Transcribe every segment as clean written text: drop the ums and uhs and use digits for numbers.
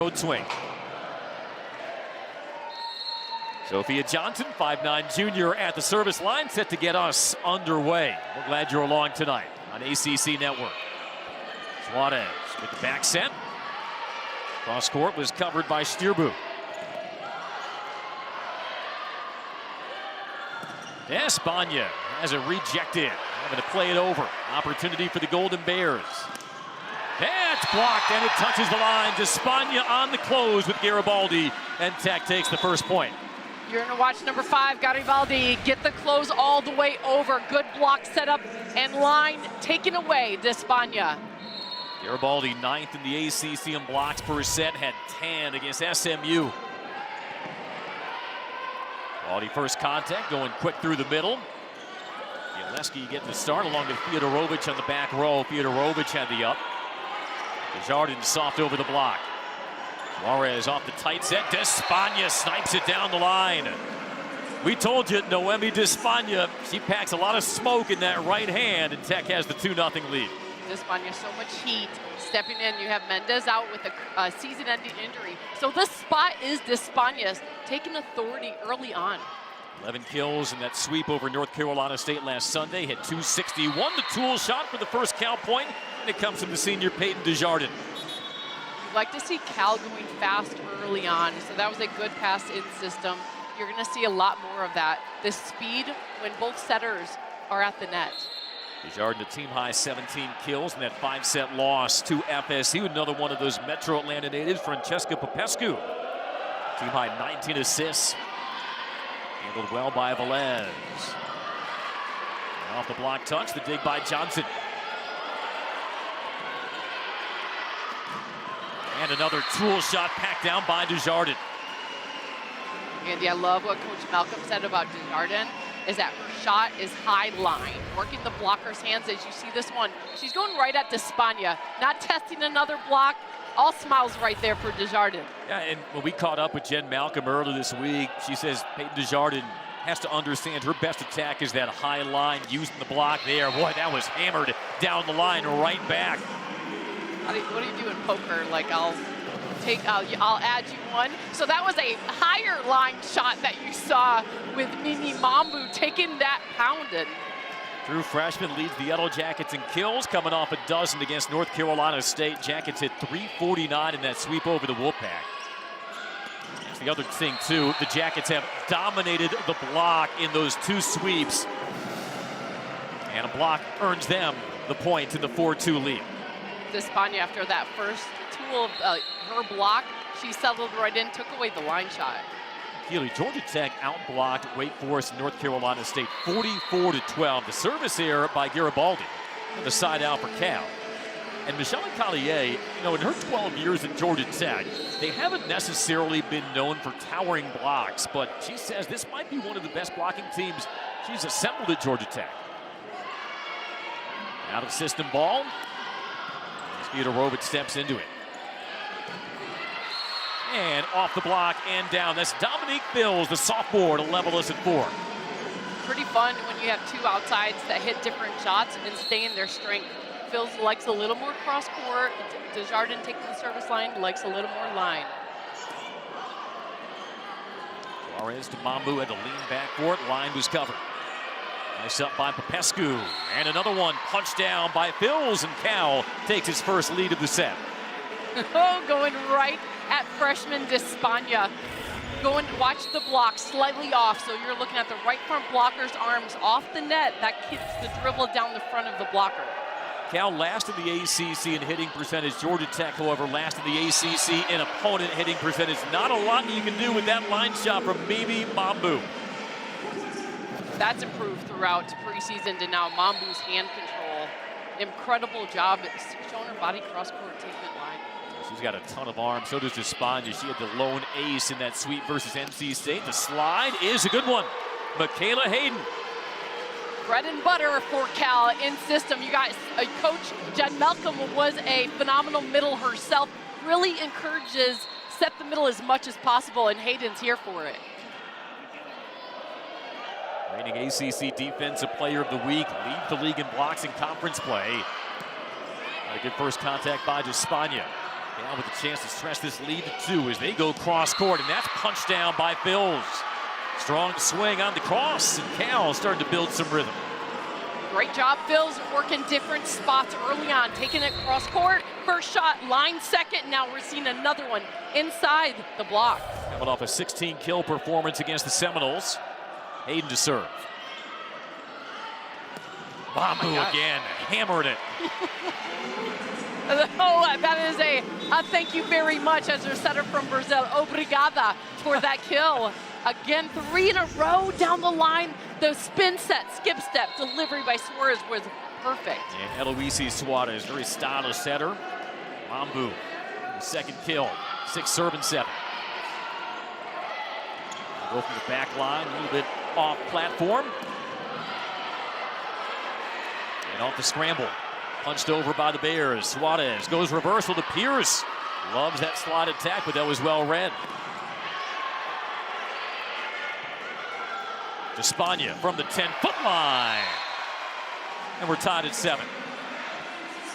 Road swing. Sophia Johnson, 5'9" junior at the service line, set to get us underway. We're glad you're along tonight on ACC Network. Suarez with the back set. Cross court was covered by Stierbu. Espana has it rejected, having to play it over. Opportunity for the Golden Bears. That's blocked, and it touches the line. Espana on the close with Garibaldi, and Tech takes the first point. You're going to watch number 5, Garibaldi, get the close all the way over. Good block setup and line taken away, Espana. Garibaldi 9th in the ACC in blocks per set, had 10 against SMU. Quality first contact, going quick through the middle. Yaleski getting the start along with Fyodorovic on the back row. Fyodorovic had the up. Desjardins soft over the block. Suarez off the tight set. Espana snipes it down the line. We told you, Noemi Espana, she packs a lot of smoke in that right hand, and Tech has the 2-0 lead. Espana, so much heat stepping in. You have Mendez out with a season-ending injury. So this spot is Espana's taking authority early on. 11 kills in that sweep over North Carolina State last Sunday. Hit 261. The tool shot for the first Cal point, and it comes from the senior Peyton Desjardins. You'd like to see Cal going fast early on, so that was a good pass in system. You're going to see a lot more of that. The speed when both setters are at the net. Desjardins, a team-high 17 kills in that 5-set loss to FSU. Another one of those Metro Atlanta natives, Francesca Popescu. Team-high 19 assists. Handled well by Velez. And off the block touch, the dig by Johnson. And another tool shot packed down by Desjardins. Andy, I love what Coach Malcolm said about Desjardins, is that her shot is high line, working the blocker's hands. As you see this one, she's going right at Espana, not testing another block. All smiles right there for Desjardins. Yeah, and when we caught up with Jen Malcolm earlier this week, she says Peyton Desjardins has to understand her best attack is that high line, using the block there. Boy, that was hammered down the line right back. What do you do in poker? Like, I'll add you one. So that was a higher line shot that you saw with Mimi Mambu taking that pounded. True freshman leads the Yellow Jackets in kills, coming off a dozen against North Carolina State. Jackets hit 349 in that sweep over the Wolfpack. That's the other thing, too. The Jackets have dominated the block in those 2 sweeps. And a block earns them the point in the 4-2 lead. Espana, after that first tool of her block, she settled right in, took away the line shot. Keely, Georgia Tech outblocked Wake Forest and North Carolina State 44-12. The service error by Garibaldi, and the side out for Cal. And Michelle Collier, in her 12 years at Georgia Tech, they haven't necessarily been known for towering blocks, but she says this might be one of the best blocking teams she's assembled at Georgia Tech. Out of system ball. Fyodorovic steps into it. And off the block and down. That's Dominique Bills, the sophomore, to level us at 4. Pretty fun when you have 2 outsides that hit different shots and stay in their strength. Bills likes a little more cross court. Desjardins taking the service line, likes a little more line. Suarez to Mambu, had to lean back for it. Line was covered. Nice up by Popescu. And another one punched down by Bills, and Cal takes his first lead of the set. Oh, going right at freshman Espana. Going to watch the block slightly off, so you're looking at the right front blocker's arms off the net. That gets the dribble down the front of the blocker. Cal last in the ACC in hitting percentage. Georgia Tech, however, last in the ACC in opponent hitting percentage. Not a lot you can do with that line shot from Mimi Mambu. That's improved throughout preseason to now. Mambu's hand control, incredible job showing her body cross-court taking line. She's got a ton of arms. So does Espana. She had the lone ace in that sweep versus NC State. The slide is a good one. Michaela Hayden. Bread and butter for Cal in system. You got a coach, Jen Malcolm, was a phenomenal middle herself. Really encourages set the middle as much as possible, and Hayden's here for it. Reigning ACC Defensive Player of the Week, leads the league in blocks in conference play. Got a good first contact by Espana. Cal with a chance to stretch this lead to 2 as they go cross court, and that's punched down by Phils. Strong swing on the cross, and Cal starting to build some rhythm. Great job, Phils, working different spots early on, taking it cross court. First shot, line second. Now we're seeing another one inside the block. Coming off a 16-kill performance against the Seminoles. Hayden to serve. Bambu again, hammered it. Oh, that is a thank you very much as their setter from Brazil. Obrigada for that kill. Again, 3 in a row down the line. The spin set, skip step, delivery by Suarez was perfect. And Eloise Suarez, very stylish setter. Bambu, second kill, 6 serve and 7. Go from the back line, a little bit off platform. And off the scramble. Punched over by the Bears. Suarez goes reversal to Pierce. Loves that slide attack, but that was well read. Espana from the 10-foot line. And we're tied at 7.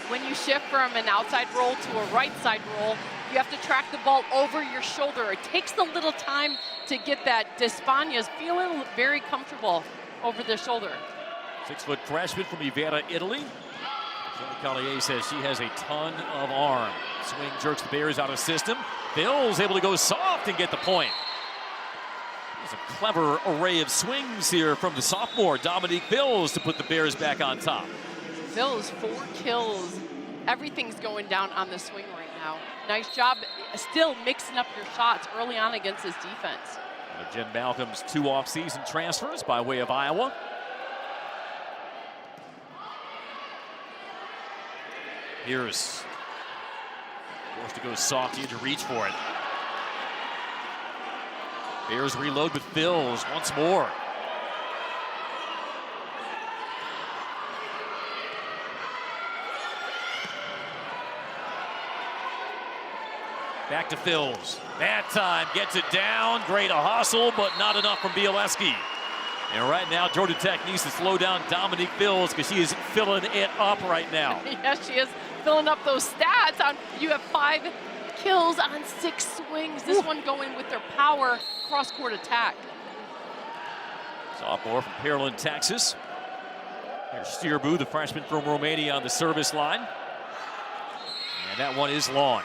When you shift from an outside roll to a right side roll, you have to track the ball over your shoulder. It takes a little time to get that. Espana's feeling very comfortable over the shoulder. 6-foot freshman from Ivrea, Italy. Collier says she has a ton of arm. Swing jerks the Bears out of system. Phil's able to go soft and get the point. There's a clever array of swings here from the sophomore, Dominique Phils, to put the Bears back on top. Phils, 4 kills. Everything's going down on the swing right now. Nice job still mixing up your shots early on against his defense. Jen Malcolm's 2 off-season transfers by way of Iowa. Pierce forced to go soft, he had to reach for it. Bears reload with Phils once more. Back to Phils. That time gets it down. Great a hustle, but not enough from Bialeski. And right now, Georgia Tech needs to slow down Dominique Phils because she is filling it up right now. Yes, she is filling up those stats. You have 5 kills on 6 swings. This one going with their power cross-court attack. Sophomore from Pearland, Texas. Here's Stirbu, the freshman from Romania, on the service line. And that one is long.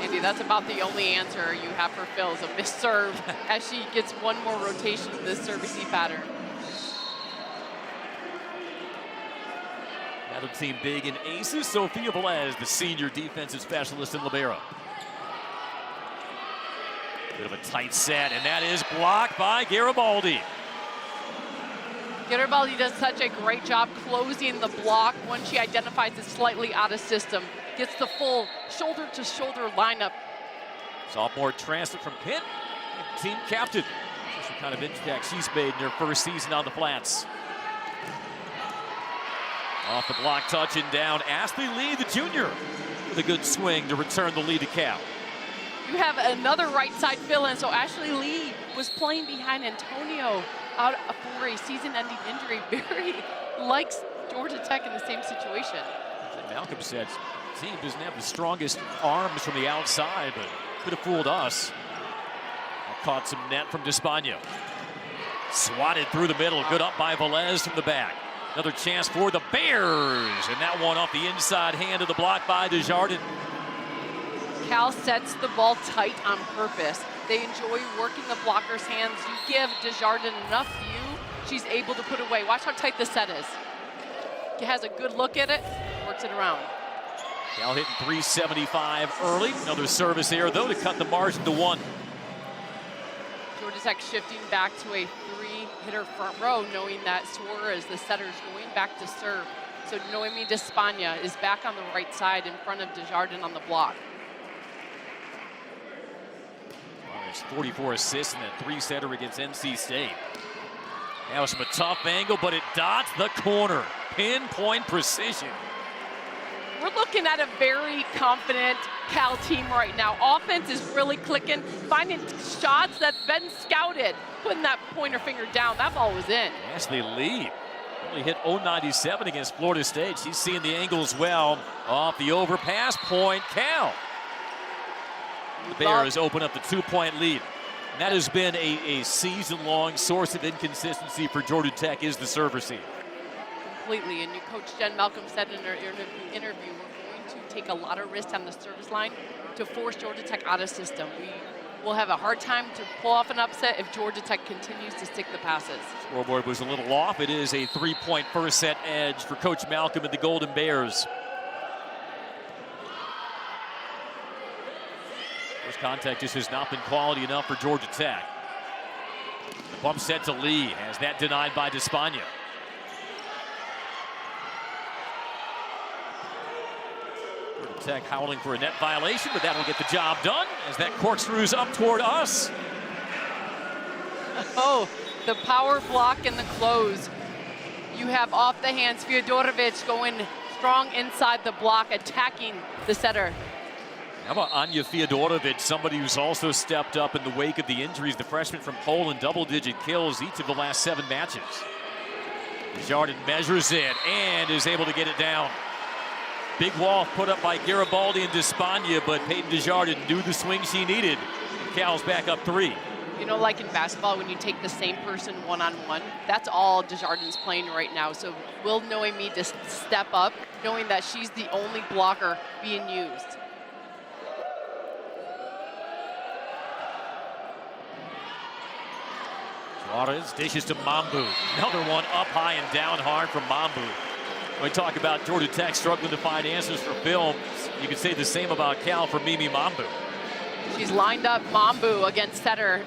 Andy, that's about the only answer you have for Phils, a missed serve as she gets one more rotation in this servicey pattern. Another team big in aces, Sophia Velez, the senior defensive specialist in Libero. Bit of a tight set, and that is blocked by Garibaldi. Garibaldi does such a great job closing the block when she identifies it slightly out of system. Gets the full shoulder-to-shoulder lineup. Sophomore transfer from Pitt, team captain. That's what kind of impact she's made in her first season on the flats. Off the block, touch and down. Ashley Lee, the junior, with a good swing to return the lead to Cal. You have another right side fill-in, so Ashley Lee was playing behind Antonio out for a season-ending injury. Very likes Georgia Tech in the same situation. As Malcolm said, the team doesn't have the strongest arms from the outside, but could have fooled us. Caught some net from Espana. Swatted through the middle, good up by Velez from the back. Another chance for the Bears, and that one off the inside hand of the block by Desjardins. Cal sets the ball tight on purpose. They enjoy working the blocker's hands. You give Desjardins enough view, she's able to put away. Watch how tight the set is. He has a good look at it, works it around. Cal hitting 375 early. Another service here, though, to cut the margin to 1. Georgia Tech shifting back to a 3-hitter front row, knowing that Suarez, the setter, is going back to serve. So Noemi Espana is back on the right side in front of Desjardins on the block. There's 44 assists in that 3-setter against NC State. That was from a tough angle, but it dots the corner. Pinpoint precision. We're looking at a very confident Cal team right now. Offense is really clicking, finding shots that's been scouted, putting that pointer finger down. That ball was in. Ashley Lee Only hit 0.97 against Florida State. She's seeing the angles well. Off the overpass, point, Cal. The Bears open up the 2-point lead. And that has been a season-long source of inconsistency for Georgia Tech, is the serve receive. Completely, and your coach Jen Malcolm said in her interview, we're going to take a lot of risks on the service line to force Georgia Tech out of system. We will have a hard time to pull off an upset if Georgia Tech continues to stick the passes. Scoreboard was a little off. It is a 3-point first set edge for Coach Malcolm and the Golden Bears. First contact just has not been quality enough for Georgia Tech. The bump set to Lee, has that denied by Despaigne. Georgia Tech howling for a net violation, but that will get the job done as that corkscrews up toward us. Oh, the power block and the close. You have off the hands Fyodorovic going strong inside the block, attacking the setter. How about Anya Fyodorovic, somebody who's also stepped up in the wake of the injuries? The freshman from Poland, double-digit kills each of the last 7 matches. Desjardins measures it and is able to get it down. Big wall put up by Garibaldi and Despaigne, but Peyton Desjardins knew the swing she needed. Cal's back up 3. You know, like in basketball, when you take the same person one-on-one, that's all Desjardins playing right now. So will Noemi just step up, knowing that she's the only blocker being used? Suarez dishes to Mambu. Another one up high and down hard from Mambu. When we talk about Georgia Tech struggling to find answers for film, you could say the same about Cal for Mimi Mambu. She's lined up Mambu against setter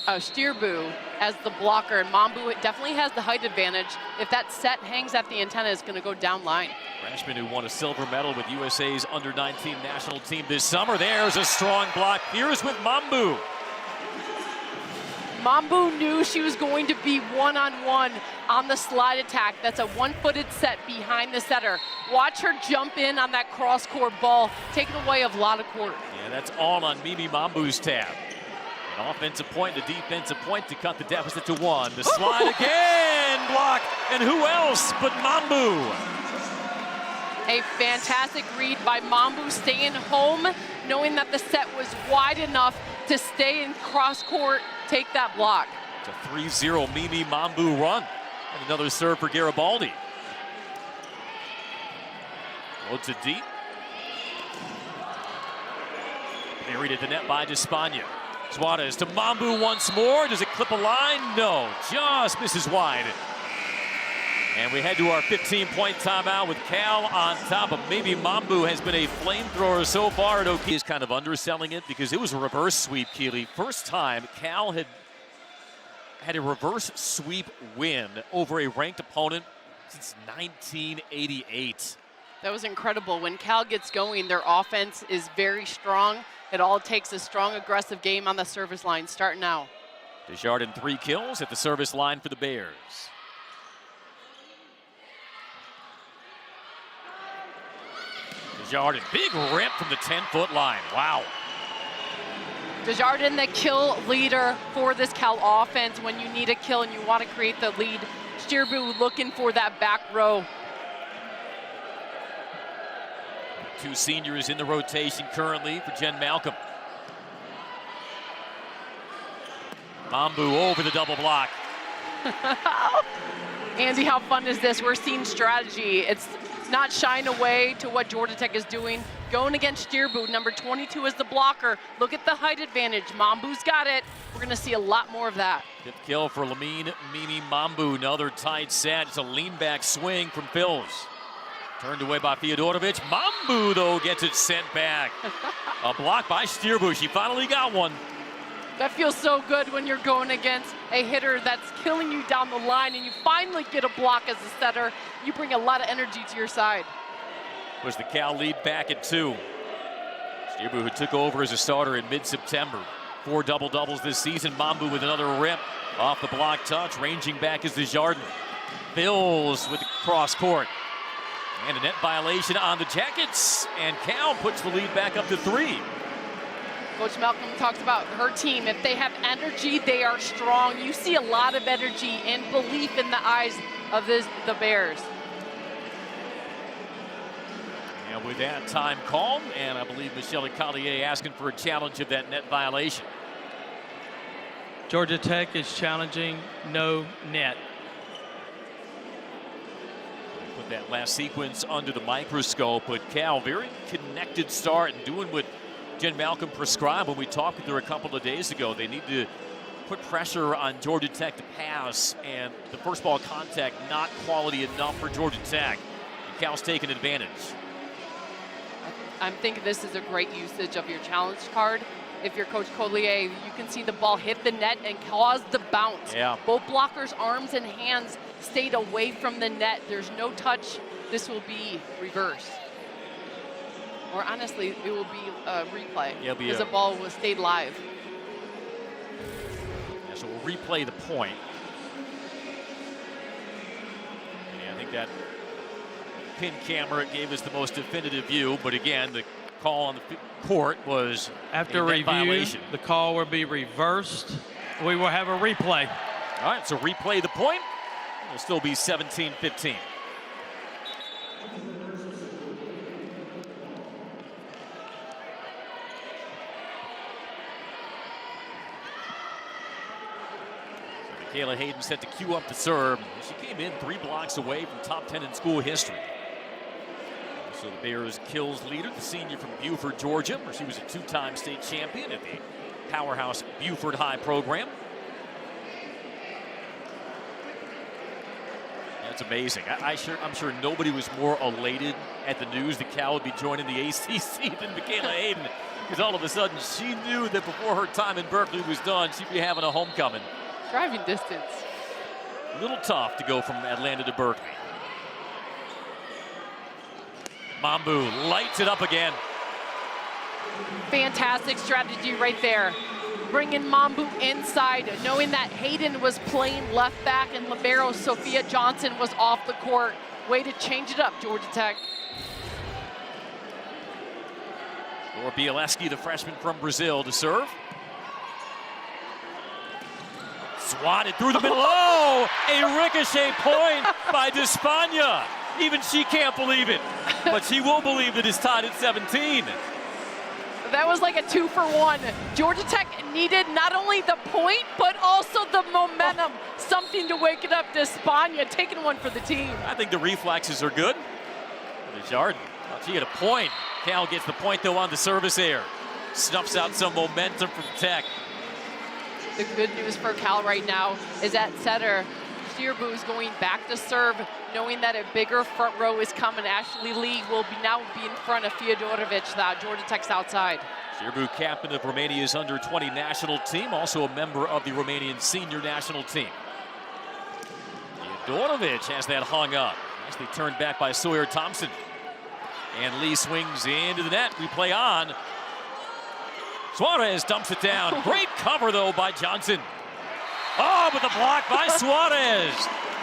Stierbu as the blocker, and Mambu definitely has the height advantage. If that set hangs at the antenna, it's going to go down line. Freshman who won a silver medal with USA's under-19 national team this summer. There's a strong block. Here's with Mambu. Mambu knew she was going to be one-on-one on the slide attack. That's a one-footed set behind the setter. Watch her jump in on that cross-court ball, taking away a lot of court. Yeah, that's all on Mimi Mambu's tab. An offensive point, a defensive point to cut the deficit to 1. The slide again, block, and who else but Mambu? A fantastic read by Mambu, staying home, knowing that the set was wide enough to stay in cross-court, take that block. It's a 3-0 Mimi Mambu run. And another serve for Garibaldi. Loads it deep. Buried at the net by Despaigne. Suarez to Mambu once more. Does it clip a line? No, just misses wide. And we head to our 15-point timeout with Cal on top of Mimi Mambu. Has been a flamethrower so far at Okie. Is kind of underselling it because it was a reverse sweep, Keeley. First time Cal had a reverse sweep win over a ranked opponent since 1988. That was incredible. When Cal gets going, their offense is very strong. It all takes a strong, aggressive game on the service line. Start now. Desjardins 3 kills at the service line for the Bears. Desjardins, big rip from the 10-foot line. Wow. Desjardins, the kill leader for this Cal offense. When you need a kill and you want to create the lead, Stierbu looking for that back row. 2 seniors in the rotation currently for Jen Malcolm. Mambu over the double block. Andy, how fun is this? We're seeing strategy. It's not shying away to what Georgia Tech is doing. Going against Stierbu, number 22 is the blocker. Look at the height advantage. Mambu's got it. We're going to see a lot more of that. 5th kill for Lamine Mimi Mambu. Another tight set. It's a lean back swing from Phils. Turned away by Fyodorovic. Mambu, though, gets it sent back. A block by Stierbu. She finally got one. That feels so good when you're going against a hitter that's killing you down the line and you finally get a block as a setter. You bring a lot of energy to your side. Was the Cal lead back at 2. Stierbu, who took over as a starter in mid-September. 4 double-doubles this season. Mambu with another rip off the block touch. Ranging back is Desjardins. Phils with the cross court. And a net violation on the Jackets. And Cal puts the lead back up to 3. Coach Malcolm talks about her team. If they have energy, they are strong. You see a lot of energy and belief in the eyes of the Bears. And with that, time called, and I believe Michelle Collier asking for a challenge of that net violation. Georgia Tech is challenging no net. Put that last sequence under the microscope, but Cal, very connected start and doing what Jen Malcolm prescribed when we talked with her a couple of days ago. They need to put pressure on Georgia Tech to pass, and the first ball contact not quality enough for Georgia Tech. And Cal's taking advantage. I'm thinking this is a great usage of your challenge card. If you're Coach Collier, you can see the ball hit the net and cause the bounce. Yeah. Both blockers' arms and hands stayed away from the net. There's no touch. This will be reverse. Or honestly, it will be a replay because the ball was stayed live. Yeah, so we'll replay the point. And I think that pin camera gave us the most definitive view, but again, the call on the court was after review. Violation. The call will be reversed. We will have a replay. All right, so replay the point. It'll still be 17-15. Kayla Hayden set to cue up the serve. She came in 3 blocks away from top 10 in school history. So the Bears kills leader, the senior from Buford, Georgia, where she was a 2-time state champion at the powerhouse Buford High program. That's amazing. I'm sure nobody was more elated at the news that Cal would be joining the ACC than Michaela Hayden, because all of a sudden she knew that before her time in Berkeley was done, she'd be having a homecoming. Driving distance. A little tough to go from Atlanta to Berkeley. Mambu lights it up again. Fantastic strategy right there. Bringing Mambu inside, knowing that Hayden was playing left back and libero Sophia Johnson was off the court. Way to change it up, Georgia Tech. Or Bialeski, the freshman from Brazil, to serve. Swatted through the middle. Oh, a ricochet point by Despagna. Even she can't believe it, but she will believe that it's tied at 17. That was like a 2-for-1. Georgia Tech needed not only the point, but also the momentum. Something to wake it up. Despagna taking one for the team. I think the reflexes are good. Desjardins, she had a point. Cal gets the point, though, on the service error. Snuffs out some momentum from Tech. The good news for Cal right now is that setter Steerbu is going back to serve, knowing that a bigger front row is coming. Ashley Lee will now be in front of Fyodorovic, Georgia Tech's outside. Steerbu, captain of Romania's under-20 national team, also a member of the Romanian senior national team. Fyodorovic has that hung up. Nicely turned back by Sawyer Thompson. And Lee swings into the net. We play on. Suarez dumps it down. Great cover, though, by Johnson. Oh, but the block by Suarez.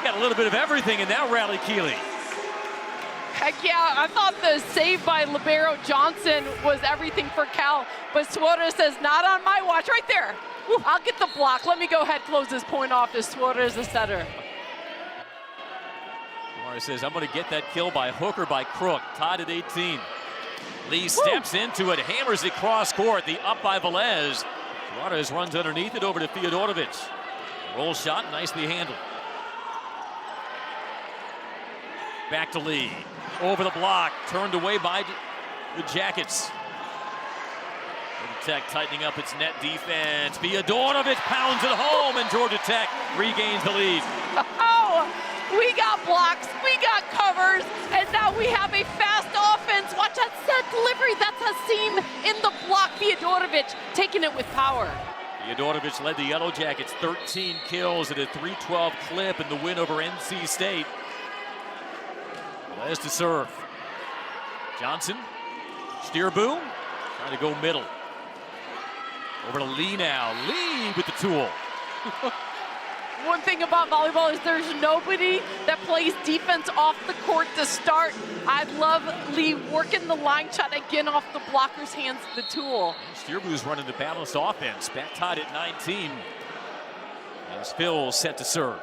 Got a little bit of everything in that rally, Keeley. Heck yeah, I thought the save by libero Johnson was everything for Cal, but Suarez says, not on my watch. Right there. I'll get the block. Let me go ahead, close this point off to Suarez, the setter. Suarez says, I'm going to get that kill by hook or by crook. Tied at 18. Lee steps into it, hammers it cross court. The up by Velez. Suarez runs underneath it over to Fyodorovic. Roll shot, nicely handled. Back to Lee. Over the block, turned away by the Jackets. Georgia Tech tightening up its net defense. Fyodorovic pounds it home, and Georgia Tech regains the lead. Oh, we got blocks, we got covers, and now we have a fast offense. Watch that set delivery. That's Hassim in the block. Fyodorovic taking it with power. Fyodorovic led the Yellow Jackets 13 kills at a 3-12 clip in the win over NC State. Velez to serve. Johnson, Steerbu, trying to go middle. Over to Lee now. Lee with the tool. One thing about volleyball is there's nobody that plays defense off the court to start. I love Lee working the line shot again off the blocker's hands, the tool. Steerbu's running the balanced offense. Back tied at 19. As Phil set to serve.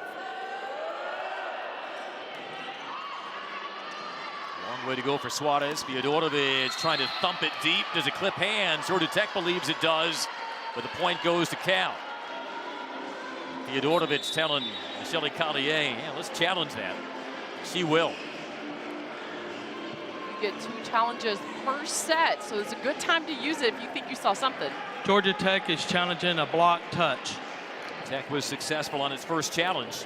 Way to go for Suarez. Fiodorovic trying to thump it deep. Does it clip hands? Georgia Tech believes it does, but the point goes to Cal. Fiodorovic telling Michelle Collier, yeah, let's challenge that. She will. You get 2 challenges per set, so it's a good time to use it if you think you saw something. Georgia Tech is challenging a block touch. Tech was successful on its first challenge.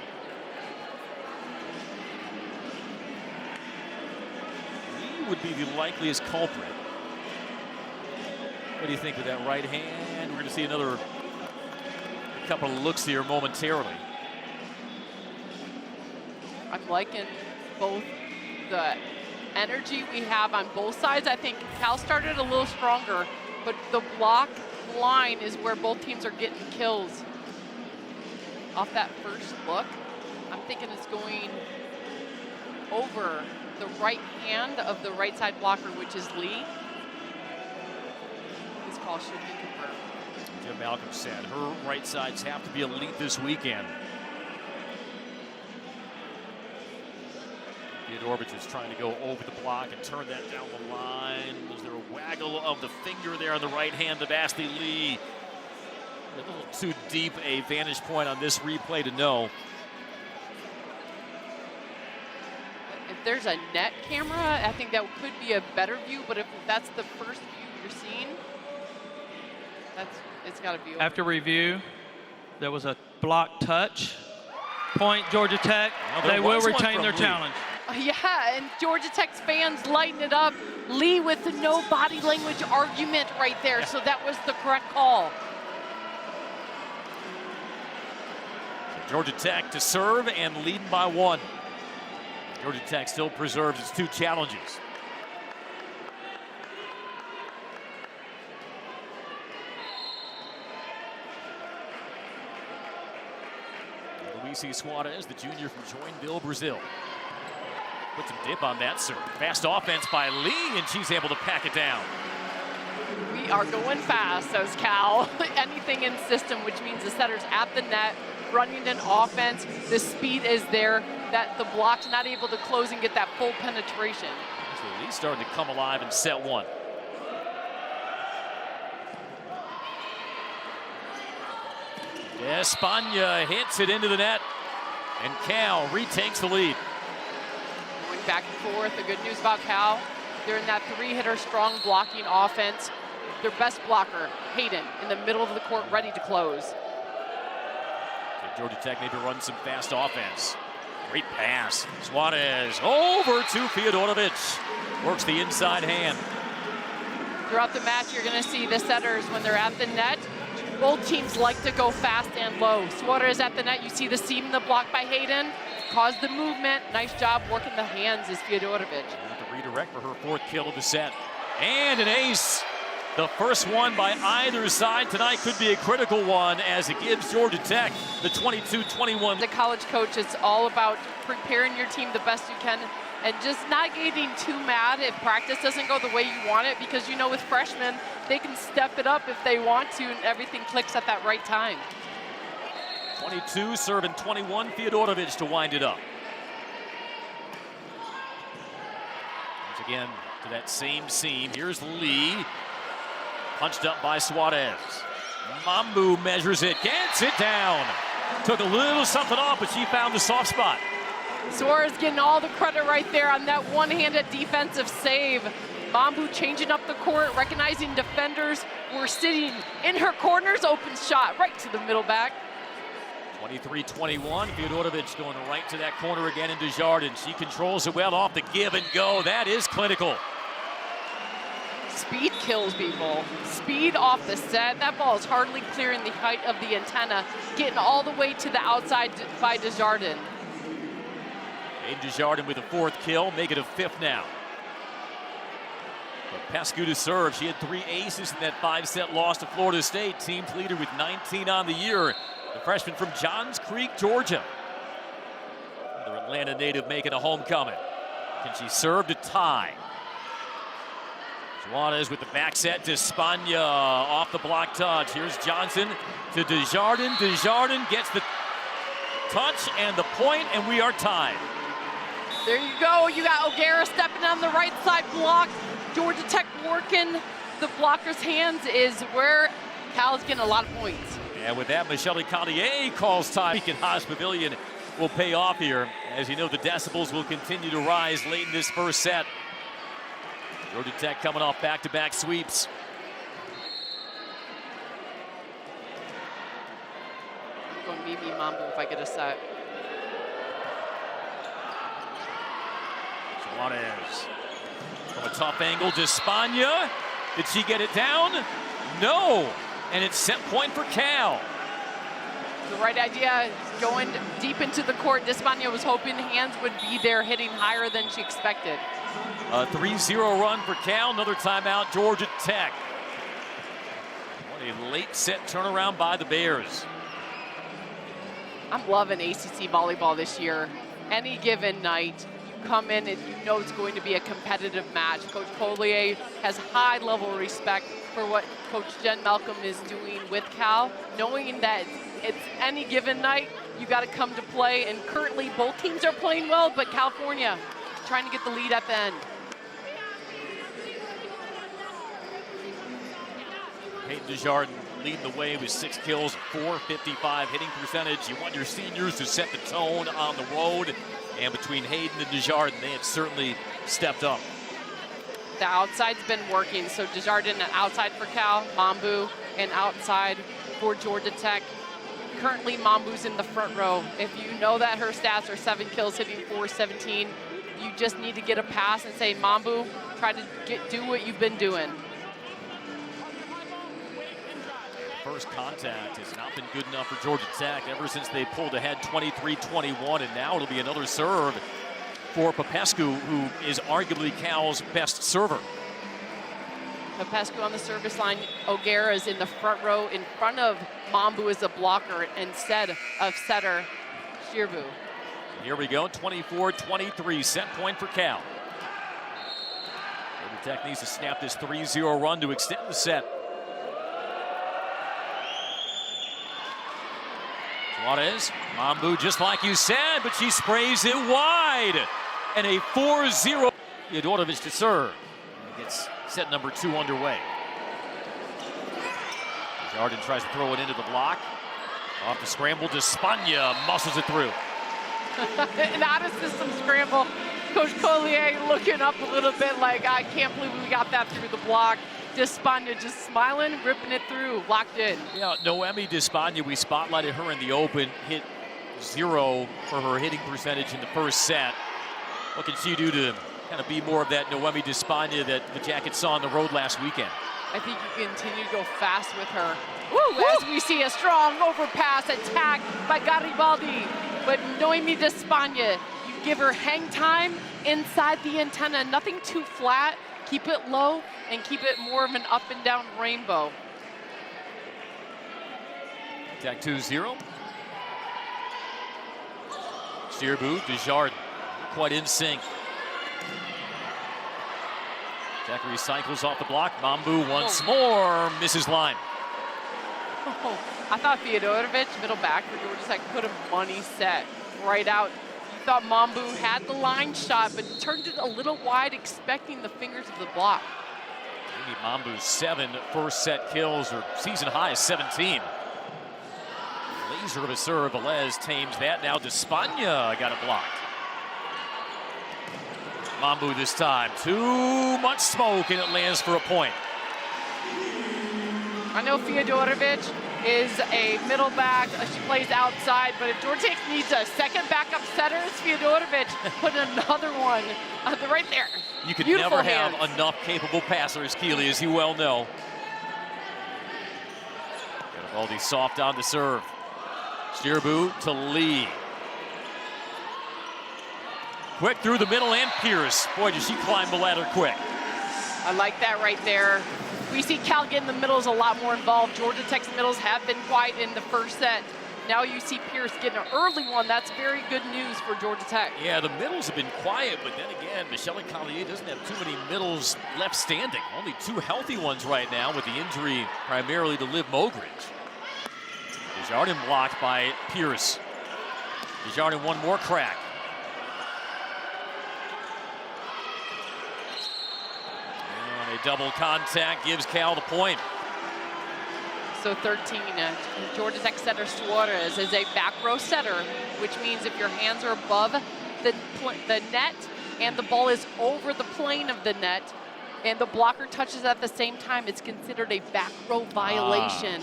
Lee would be the likeliest culprit. What do you think with that right hand? We're going to see another couple of looks here momentarily. I'm liking both the energy we have on both sides. I think Cal started a little stronger, but the block line is where both teams are getting kills. Off that first look, I'm thinking it's going over the right hand of the right side blocker, which is Lee. This call should be confirmed. Jim Malcolm said her right sides have to be elite this weekend. Fiodorovic is trying to go over the block and turn that down the line. Was there a waggle of the finger there on the right hand of Ashley Lee? A little too deep a vantage point on this replay to know. If there's a net camera, I think that could be a better view, but if that's the first view you're seeing, it's got to be over. After review, there was a block touch. Point Georgia Tech. They will retain their challenge. Yeah, and Georgia Tech's fans lighten it up. Lee with no body language argument right there, so that was the correct call. Georgia Tech to serve and leading by 1. Georgia Tech still preserves its 2 challenges. Luis Suarez, the junior from Joinville, Brazil. Put some dip on that serve. Fast offense by Lee, and she's able to pack it down. We are going fast, says Cal. Anything in system, which means the setter's at the net, running an offense. The speed is there, that the block's not able to close and get that full penetration. So Lee's starting to come alive in set 1. Espana hits it into the net, and Cal retakes the lead. Going back and forth. The good news about Cal, they're in that 3-hitter strong blocking offense. Their best blocker, Hayden, in the middle of the court, ready to close. Georgia Tech maybe run some fast offense. Great pass. Suarez over to Fiodorovic. Works the inside hand. Throughout the match, you're going to see the setters, when they're at the net, both teams like to go fast and low. Suarez at the net, you see the seam in the block by Hayden. Caused the movement. Nice job working the hands is Fiodorovic. To redirect for her 4th kill of the set. And an ace. The first one by either side tonight could be a critical one as it gives Georgia Tech the 22-21. The college coach, it's all about preparing your team the best you can and just not getting too mad if practice doesn't go the way you want it, because you know with freshmen, they can step it up if they want to and everything clicks at that right time. 22 serving 21, Fiodorovic to wind it up. Once again to that same seam. Here's Lee. Punched up by Suarez. Mambu measures it, gets it down. Took a little something off, but she found the soft spot. Suarez getting all the credit right there on that one-handed defensive save. Mambu changing up the court, recognizing defenders were sitting in her corners. Open shot right to the middle back. 23-21, Fiodorovic going right to that corner again in Desjardins. She controls it well off the give and go. That is clinical. Speed kills people. Speed off the set. That ball is hardly clearing the height of the antenna, getting all the way to the outside by Desjardins. Aiden Desjardins with a 4th kill, make it a 5th now. But Pascu to serve. She had 3 aces in that 5-set loss to Florida State. Team's leader with 19 on the year. The freshman from Johns Creek, Georgia. Another Atlanta native making a homecoming. Can she serve to tie? Suarez with the back set to Espana off the block touch. Here's Johnson to Desjardins. Desjardins gets the touch and the point, and we are tied. There you go. You got O'Gara stepping on the right side block. Georgia Tech working the blocker's hands is where Cal's getting a lot of points. And with that, Michelle Collier calls time. In Haas Pavilion will pay off here. As you know, the decibels will continue to rise late in this first set. Georgia Tech coming off back-to-back sweeps. I'm going Mimi Mambu if I get a set. Juarez from a tough angle to Spagna. Did she get it down? No. And it's set point for Cal. The right idea, going deep into the court. Despagna was hoping hands would be there, hitting higher than she expected. A 3-0 run for Cal. Another timeout, Georgia Tech. What a late set turnaround by the Bears. I'm loving ACC volleyball this year. Any given night, you come in and you know it's going to be a competitive match. Coach Collier has high level respect for what Coach Jen Malcolm is doing with Cal, knowing that it's any given night, you got to come to play. And currently, both teams are playing well, but California trying to get the lead at the end. Peyton Desjardins leading the way with 6 kills, 455 hitting percentage. You want your seniors to set the tone on the road. And between Hayden and Desjardins, they have certainly stepped up. The outside's been working, so Desjardins outside for Cal, Mambu, and outside for Georgia Tech. Currently, Mambu's in the front row. If you know that her stats are 7 kills, hitting 417, you just need to get a pass and say, Mambu, try to do what you've been doing. First contact has not been good enough for Georgia Tech ever since they pulled ahead 23-21, and now it'll be another serve for Popescu, who is arguably Cal's best server. Popescu on the service line. O'Gara is in the front row in front of Mambu as a blocker instead of setter Shirbu. Here we go, 24-23, set point for Cal. Georgia Tech needs to snap this 3-0 run to extend the set. Juarez, Mambu just like you said, but she sprays it wide. And a 4-0. Yodorovic to serve. And gets set number 2 underway. Desjardins tries to throw it into the block. Off the scramble to Spagna, muscles it through. An out-of-system scramble. Coach Collier looking up a little bit like, I can't believe we got that through the block. Despagna just smiling, ripping it through, locked in. Yeah, Noemi Despagna, we spotlighted her in the open, hit 0 for her hitting percentage in the first set. What can she do to kind of be more of that Noemi Despagna that the Jackets saw on the road last weekend? I think you continue to go fast with her. Woo! As we see a strong overpass attack by Garibaldi. But Noemi Despagna, you give her hang time inside the antenna, nothing too flat. Keep it low and keep it more of an up and down rainbow. Tech 2-0. Shirbu, Desjardins, quite in sync. Tech recycles off the block. Mambu once more, misses line. Oh, I thought Fyodorovic, middle back for Georgia Tech, put a money set right out. You thought Mambu had the line shot, but turned it a little wide, expecting the fingers of the block. Maybe Mambu's 7 first set kills, or season high is 17. Laser of a serve, Velez tames that. Now Despagna got it blocked. Mambu this time, too much smoke, and it lands for a point. I know Fyodorovic is a middle back. She plays outside, but if Georgia Tech needs a second backup setter, it's Fyodorovic. Put another one right there. You could Beautiful never hands. have enough capable passers, Keeley, as you well know. Garibaldi soft on the serve. Shirbu to Lee. Quick through the middle, and Pierce. Boy, did she climb the ladder quick. I like that right there. We see Cal get in the middles a lot more involved. Georgia Tech's middles have been quiet in the first set. Now you see Pierce getting an early one. That's very good news for Georgia Tech. Yeah, the middles have been quiet, but then again, Michelle Collier doesn't have too many middles left standing. Only 2 healthy ones right now, with the injury primarily to Liv Mogridge. Desjardins blocked by Pierce. Desjardins one more crack. The double contact gives Cal the point. So 13, Georgia Tech setter Suarez is a back row setter, which means if your hands are above the net and the ball is over the plane of the net and the blocker touches at the same time, it's considered a back row violation.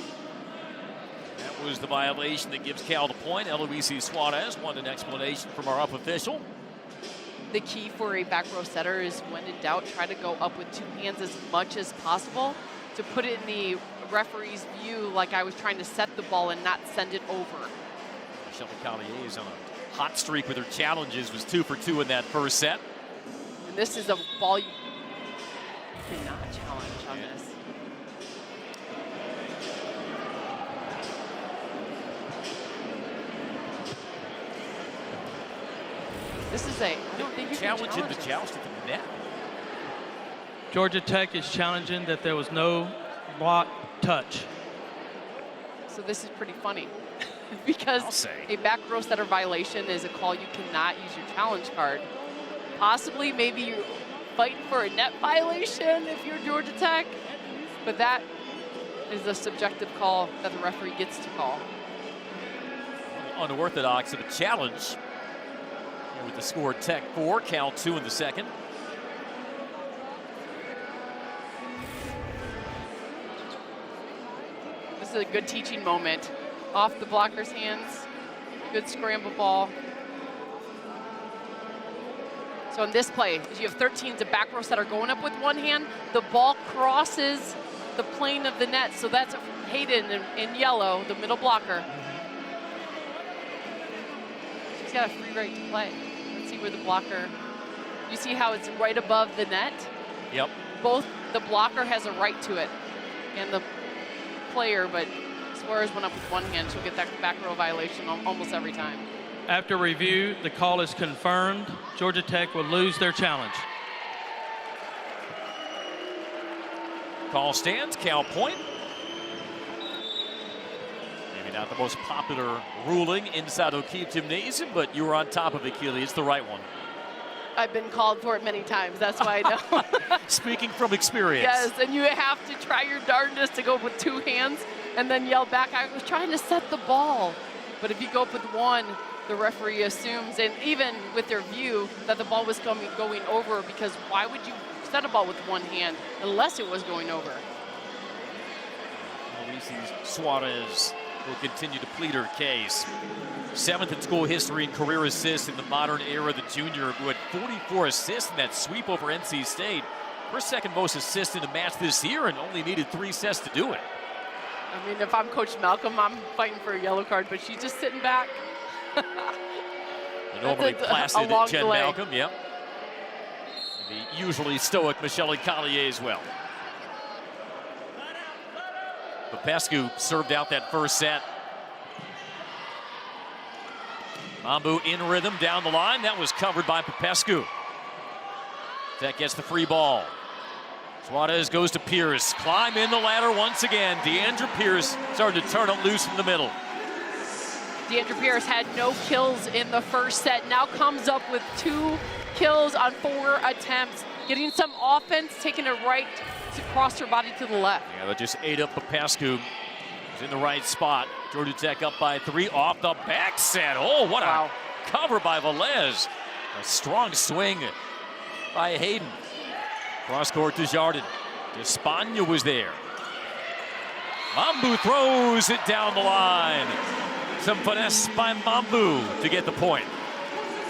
That was the violation that gives Cal the point. Eloise Suarez wanted an explanation from our up official. The key for a back row setter is, when in doubt, try to go up with two hands as much as possible to put it in the referee's view, like I was trying to set the ball and not send it over. Michelle Collier is on a hot streak with her challenges, was 2 for 2 in that first set. And this is a ball you cannot challenge on this. This is I don't think you can challenge in the joust at the net. Georgia Tech is challenging that there was no block touch. So this is pretty funny because a back row setter violation is a call you cannot use your challenge card. Possibly, maybe you're fighting for a net violation if you're Georgia Tech, but that is a subjective call that the referee gets to call. Unorthodox of a challenge. Here with the score, Tech 4, Cal 2 in the second. This is a good teaching moment. Off the blocker's hands, good scramble ball. So in this play, as you have 13s, a back row setter going up with one hand, the ball crosses the plane of the net. So that's Hayden in yellow, the middle blocker. She's got a free right to play. Let's see where the blocker, you see how it's right above the net? Yep. Both, the blocker has a right to it and the player, but Suarez went up with one hand. She'll get that back row violation almost every time. After review, the call is confirmed. Georgia Tech will lose their challenge. Call stands, Cal point. Maybe not the most popular ruling inside O'Keefe Gymnasium, but you were on top of it, Keely. It's the right one. I've been called for it many times. That's why I know. Speaking from experience. Yes, and you have to try your darndest to go up with two hands and then yell back, I was trying to set the ball. But if you go up with one, the referee assumes, and even with their view, that the ball was going over, because why would you set a ball with one hand unless it was going over? Luis Suarez will continue to plead her case. 7th in school history and career assists in the modern era. The junior who had 44 assists in that sweep over NC State. Her second most assists in a match this year and only needed 3 sets to do it. I mean, if I'm Coach Malcolm, I'm fighting for a yellow card, but she's just sitting back. The normally placid Jen Malcolm, yep. And the usually stoic Michelle Collier as well. Popescu served out that first set. Mambu in rhythm down the line. That was covered by Popescu. Tech gets the free ball. Suarez goes to Pierce. Climb in the ladder once again. Deandra Pierce started to turn it loose in the middle. Deandra Pierce had no kills in the first set. Now comes up with 2 kills on 4 attempts. Getting some offense, taking it right to cross her body to the left. Yeah, that just ate up Popescu. He's in the right spot. Georgia Tech up by 3 off the back set. Oh, what a cover by Velez. A strong swing by Hayden. Cross court to Jardin. Despagna was there. Mambu throws it down the line. Some finesse by Mambu to get the point.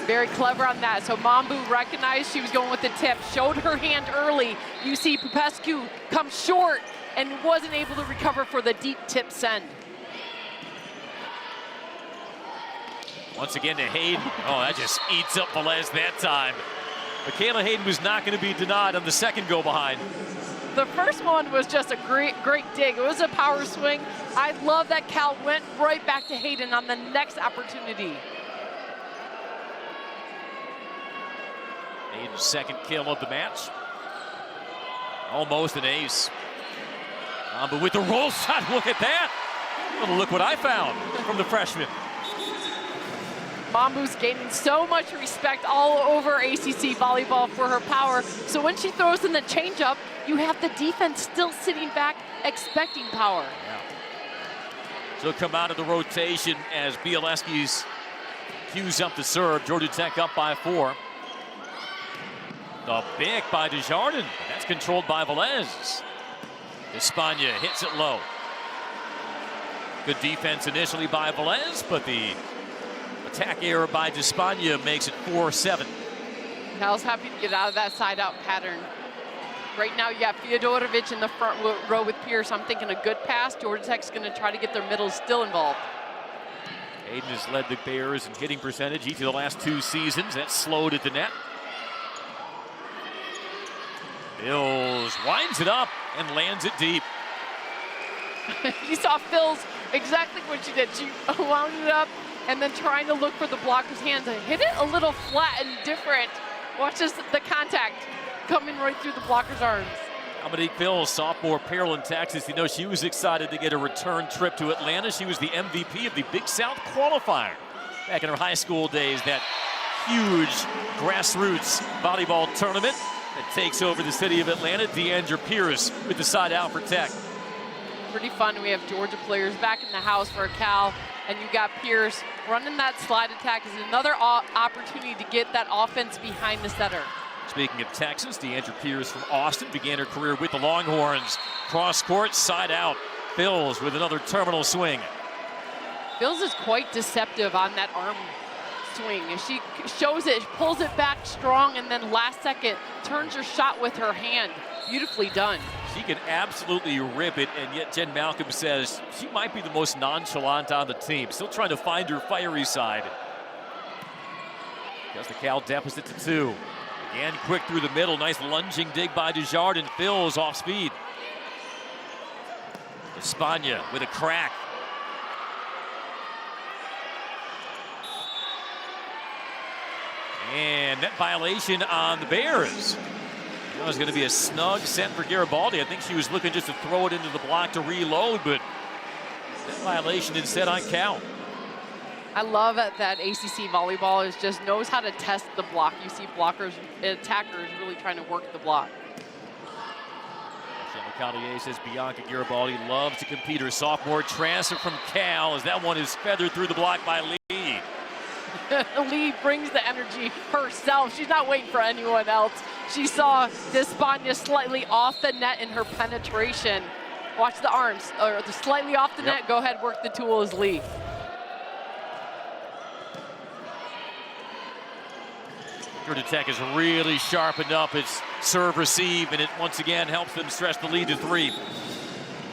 Very clever on that. So Mambu recognized she was going with the tip, showed her hand early. You see Popescu come short and wasn't able to recover for the deep tip send. Once again to Hayden. Oh, that just eats up Velez that time. Michaela Hayden was not going to be denied on the second go behind. The first one was just a great dig. It was a power swing. I love that Cal went right back to Hayden on the next opportunity. Hayden's second kill of the match. Almost an ace. But with the roll shot, look at that. Well, look what I found from the freshman. Mambu's gaining so much respect all over ACC volleyball for her power. So when she throws in the changeup, you have the defense still sitting back, expecting power. Yeah. So come out of the rotation as Bialeski's cues up the serve. Georgia Tech up by 4. The pick by Desjardins. That's controlled by Velez. Espana hits it low. Good defense initially by Velez, but the attack error by Espana makes it 4-7. Cal's happy to get out of that side-out pattern. Right now, you got Fyodorovic in the front row with Pierce. I'm thinking a good pass. Georgia Tech's going to try to get their middles still involved. Hayden has led the Bears in hitting percentage each of the last 2 seasons. That's slowed at the net. Bills winds it up and lands it deep. You saw Phil's exactly what she did. She wound it up and then trying to look for the blocker's hands. Hit it a little flat and different. Watch this, the contact coming right through the blocker's arms. Dominique Phil, sophomore, Pearland, Texas. You know, she was excited to get a return trip to Atlanta. She was the MVP of the Big South qualifier back in her high school days. That huge grassroots volleyball tournament that takes over the city of Atlanta. Deandra Pierce with the side out for Tech. Pretty fun. We have Georgia players back in the house for Cal, and you got Pierce running that slide attack. Is another opportunity to get that offense behind the setter. Speaking of Texas, Deandra Pierce from Austin began her career with the Longhorns. Cross court, side out. Bills with another terminal swing. Bills is quite deceptive on that arm swing. She shows it, pulls it back strong, and then last second turns her shot with her hand. Beautifully done. She can absolutely rip it, and yet Jen Malcolm says she might be the most nonchalant on the team. Still trying to find her fiery side. Does the Cal deficit to 2. Again, quick through the middle. Nice lunging dig by Desjardins. Phil's off speed. Espana with a crack. And net violation on the Bears. That was going to be a snug set for Garibaldi. I think she was looking just to throw it into the block to reload, but net violation instead on Cal. I love it that ACC Volleyball just knows how to test the block. You see blockers, attackers really trying to work the block. Callier says Bianca Garibaldi loves to compete. Her sophomore transfer from Cal as that one is feathered through the block by Lee. Lee brings the energy herself. She's not waiting for anyone else. She saw Espana slightly off the net in her penetration. Watch the arms, or slightly off the net. Go ahead, work the tool as Lee. Georgia Tech has really sharpened up its serve receive, and it once again helps them stretch the lead to 3.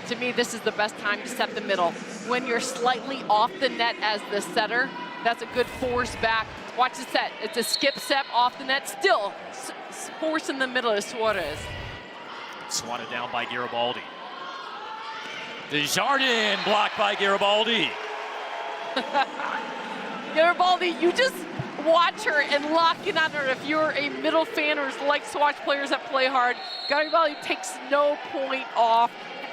To me, this is the best time to set the middle. When you're slightly off the net as the setter, that's a good force back. Watch the set. It's a skip step off the net. Still, force in the middle is Suarez. Swatted down by Garibaldi. Desjardins blocked by Garibaldi. Garibaldi, you just watch her and lock in on her. If you're a middle fan or like to watch players that play hard, Garibaldi takes no point off.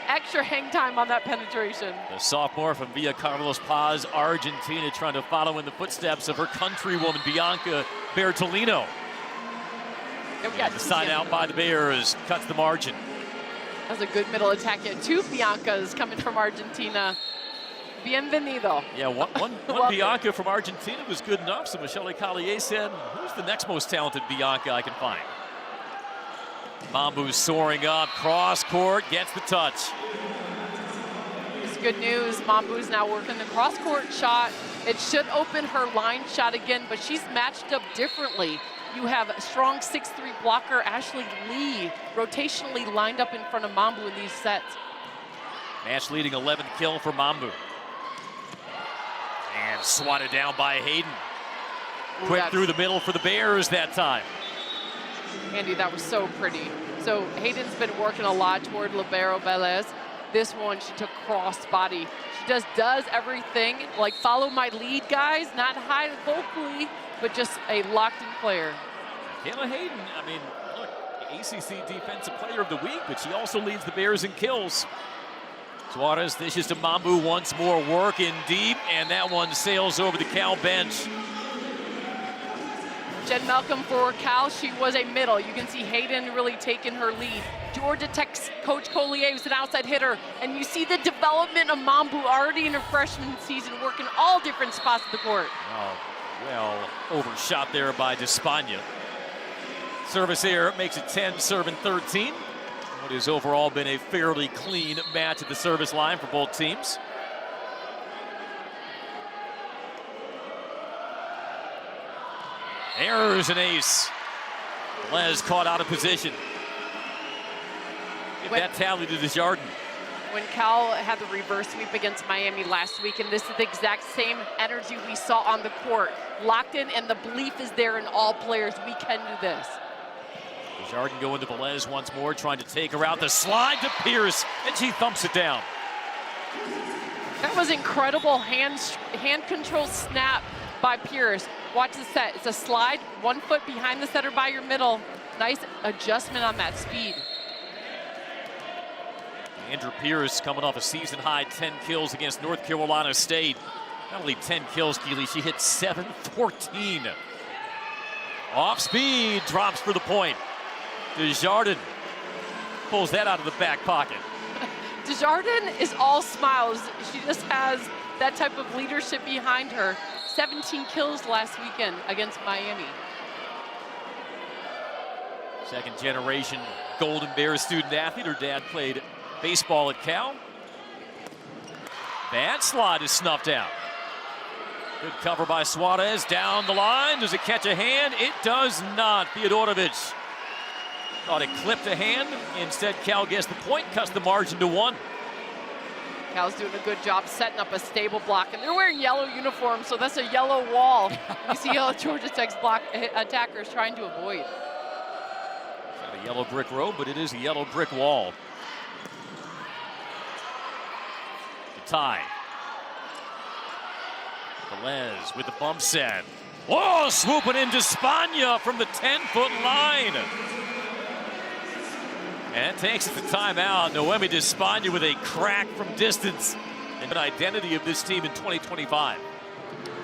Extra hang time on that penetration. The sophomore from Villa Carlos Paz, Argentina, trying to follow in the footsteps of her countrywoman, Bianca Bertolino. And the side out by the Bears cuts the margin. That's a good middle attack. Yeah, 2 Biancas coming from Argentina. Bienvenido. Yeah, one Bianca from Argentina was good enough, so Michelle Collier said, who's the next most talented Bianca I can find? Mambu soaring up, cross court, gets the touch. It's good news. Mambu's now working the cross court shot. It should open her line shot again, but she's matched up differently. You have a strong 6'3" blocker, Ashley Lee, rotationally lined up in front of Mambu in these sets. Match leading 11th kill for Mambu. And swatted down by Hayden. Quick through the middle for the Bears that time. Andy, that was so pretty. So Hayden's been working a lot toward Libero Velez. This one, she took cross body. She just does everything, like follow my lead, guys, not high vocally, but just a locked-in player. Kayla Hayden, I mean, look, ACC Defensive Player of the Week, but she also leads the Bears in kills. Suarez dishes to Mambu once more, work in deep, and that one sails over the Cal bench. Jen Malcolm for Cal, she was a middle. You can see Hayden really taking her lead. Georgia Tech's Coach Collier was an outside hitter, and you see the development of Mambu already in her freshman season, working all different spots of the court. Oh, well overshot there by Despagna. Service error makes it 10, serving 13. What has overall been a fairly clean match at the service line for both teams. There's an ace. Les caught out of position. Give that tally to Desjardins. When Cal had the reverse sweep against Miami last week, and this is the exact same energy we saw on the court. Locked in, and the belief is there in all players. We can do this. Desjardins going to Velez once more, trying to take her out. The slide to Pierce, and she thumps it down. That was incredible hand control snap by Pierce. Watch the set. It's a slide, 1 foot behind the setter by your middle. Nice adjustment on that speed. Andrew Pierce coming off a season-high 10 kills against North Carolina State. Not only 10 kills, Keeley, she hit 7-14. Off speed, drops for the point. Desjardins pulls that out of the back pocket. Desjardins is all smiles. She just has that type of leadership behind her. 17 kills last weekend against Miami. Second generation Golden Bears student athlete. Her dad played baseball at Cal. That slide is snuffed out. Good cover by Suarez down the line. Does it catch a hand? It does not. Theodorovich thought it clipped a hand. Instead, Cal gets the point, cuts the margin to 1. Cal's doing a good job setting up a stable block, and they're wearing yellow uniforms, so that's a yellow wall. You see how Georgia Tech's block attackers trying to avoid. It's not a yellow brick road, but it is a yellow brick wall. The tie. Velez with the bump set. Whoa, swooping into Despagna from the 10-foot line. And it takes it to timeout. Noemi Despagna with a crack from distance. An identity of this team in 2025.